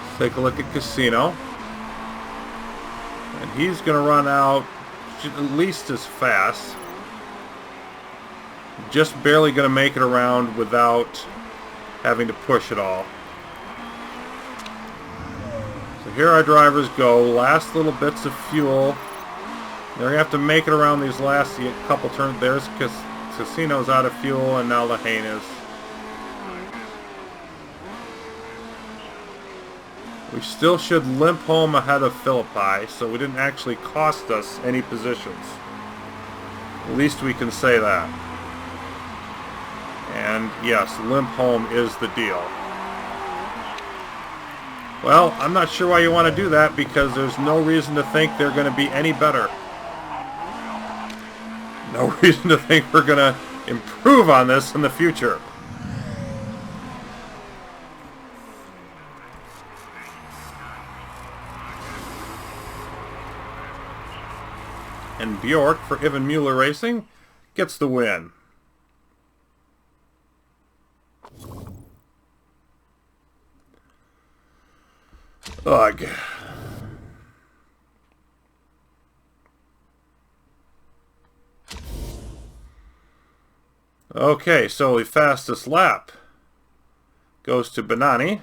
Let's take a look at Casino. And he's going to run out at least as fast. Just barely going to make it around without having to push it all. So here our drivers go. Last little bits of fuel. They're going to have to make it around these last couple turns. There's Casino's out of fuel, and now Lehane is. We still should limp home ahead of Philippi, so we didn't actually cost us any positions. At least we can say that. And yes, limp home is the deal. Well, I'm not sure why you want to do that, because there's no reason to think they're going to be any better. No reason to think we're going to improve on this in the future. And Bjork for Ivan Mueller Racing gets the win. Ugh. Okay, so the fastest lap goes to Benani.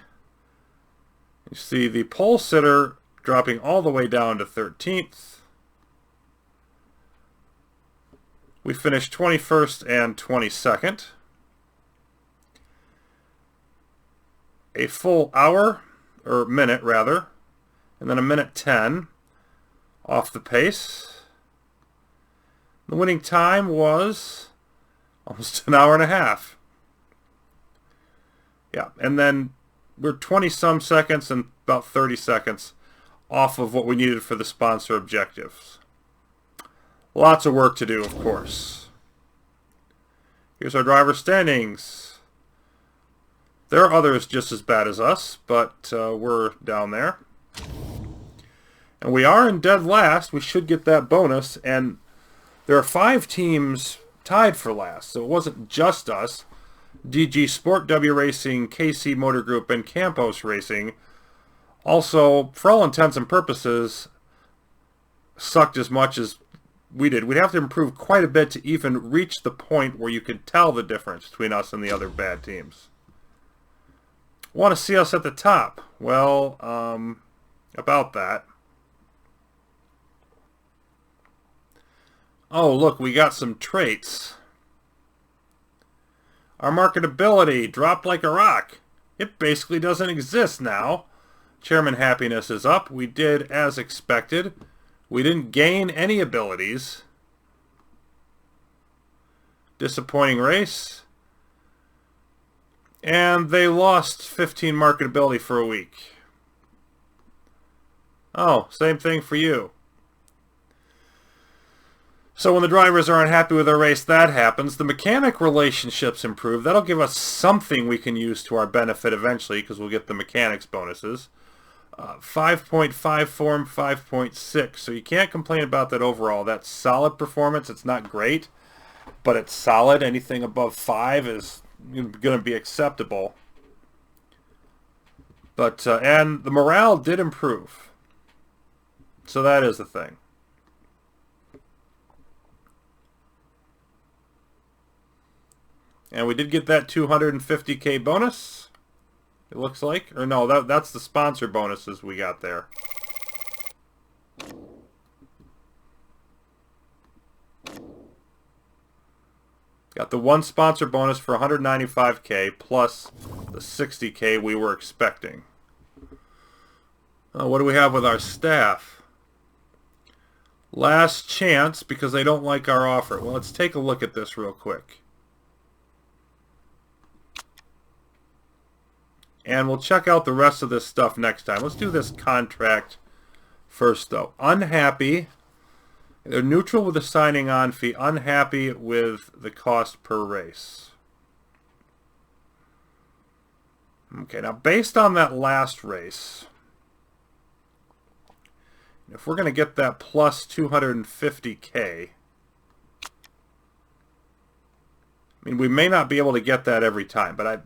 You see the pole sitter dropping all the way down to 13th. We finished 21st and 22nd. A full hour, or minute rather, and then a minute 10 off the pace. The winning time was almost an hour and a half. Yeah, and then we're 20-some seconds and about 30 seconds off of what we needed for the sponsor objectives. Lots of work to do, of course. Here's our driver standings. There are others just as bad as us, but we're down there. And we are in dead last. We should get that bonus. And there are 5 teams tied for last, so it wasn't just us. DG Sport W Racing, KC Motor Group, and Campos Racing also, for all intents and purposes, sucked as much as we did. We'd have to improve quite a bit to even reach the point where you could tell the difference between us and the other bad teams. Want to see us at the top? Well, about that. Oh, look, we got some traits. Our marketability dropped like a rock. It basically doesn't exist now. Chairman Happiness is up. We did as expected. We didn't gain any abilities. Disappointing race. And they lost 15 marketability for a week. Oh, same thing for you. So when the drivers are unhappy with their race, that happens. The mechanic relationships improve. That'll give us something we can use to our benefit eventually, because we'll get the mechanics bonuses. 5.5 form, 5.6. So you can't complain about that overall. That's solid performance. It's not great, but it's solid. Anything above 5 is going to be acceptable. But and the morale did improve. So that is the thing. And we did get that 250K bonus, it looks like. Or no, that's the sponsor bonuses we got there. Got the one sponsor bonus for 195K plus the 60K we were expecting. What do we have with our staff? Last chance because they don't like our offer. Well, let's take a look at this real quick. And we'll check out the rest of this stuff next time. Let's do this contract first, though. Unhappy. They're neutral with the signing on fee. Unhappy with the cost per race. Okay, now based on that last race, if we're going to get that plus 250K, I mean, we may not be able to get that every time, but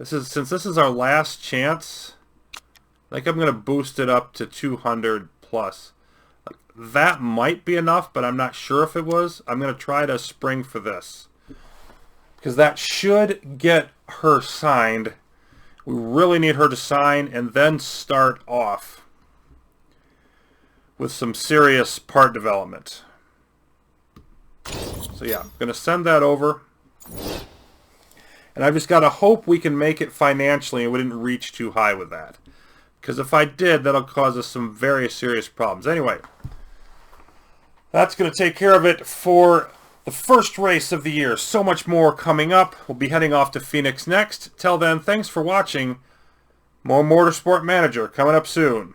since this is our last chance, I think I'm going to boost it up to 200 plus. Like, that might be enough, but I'm not sure if it was. I'm going to try to spring for this, because that should get her signed. We really need her to sign and then start off with some serious part development. So yeah, I'm going to send that over. And I've just got to hope we can make it financially and we didn't reach too high with that. Because if I did, that'll cause us some very serious problems. Anyway, that's going to take care of it for the first race of the year. So much more coming up. We'll be heading off to Phoenix next. Till then, thanks for watching. More Motorsport Manager coming up soon.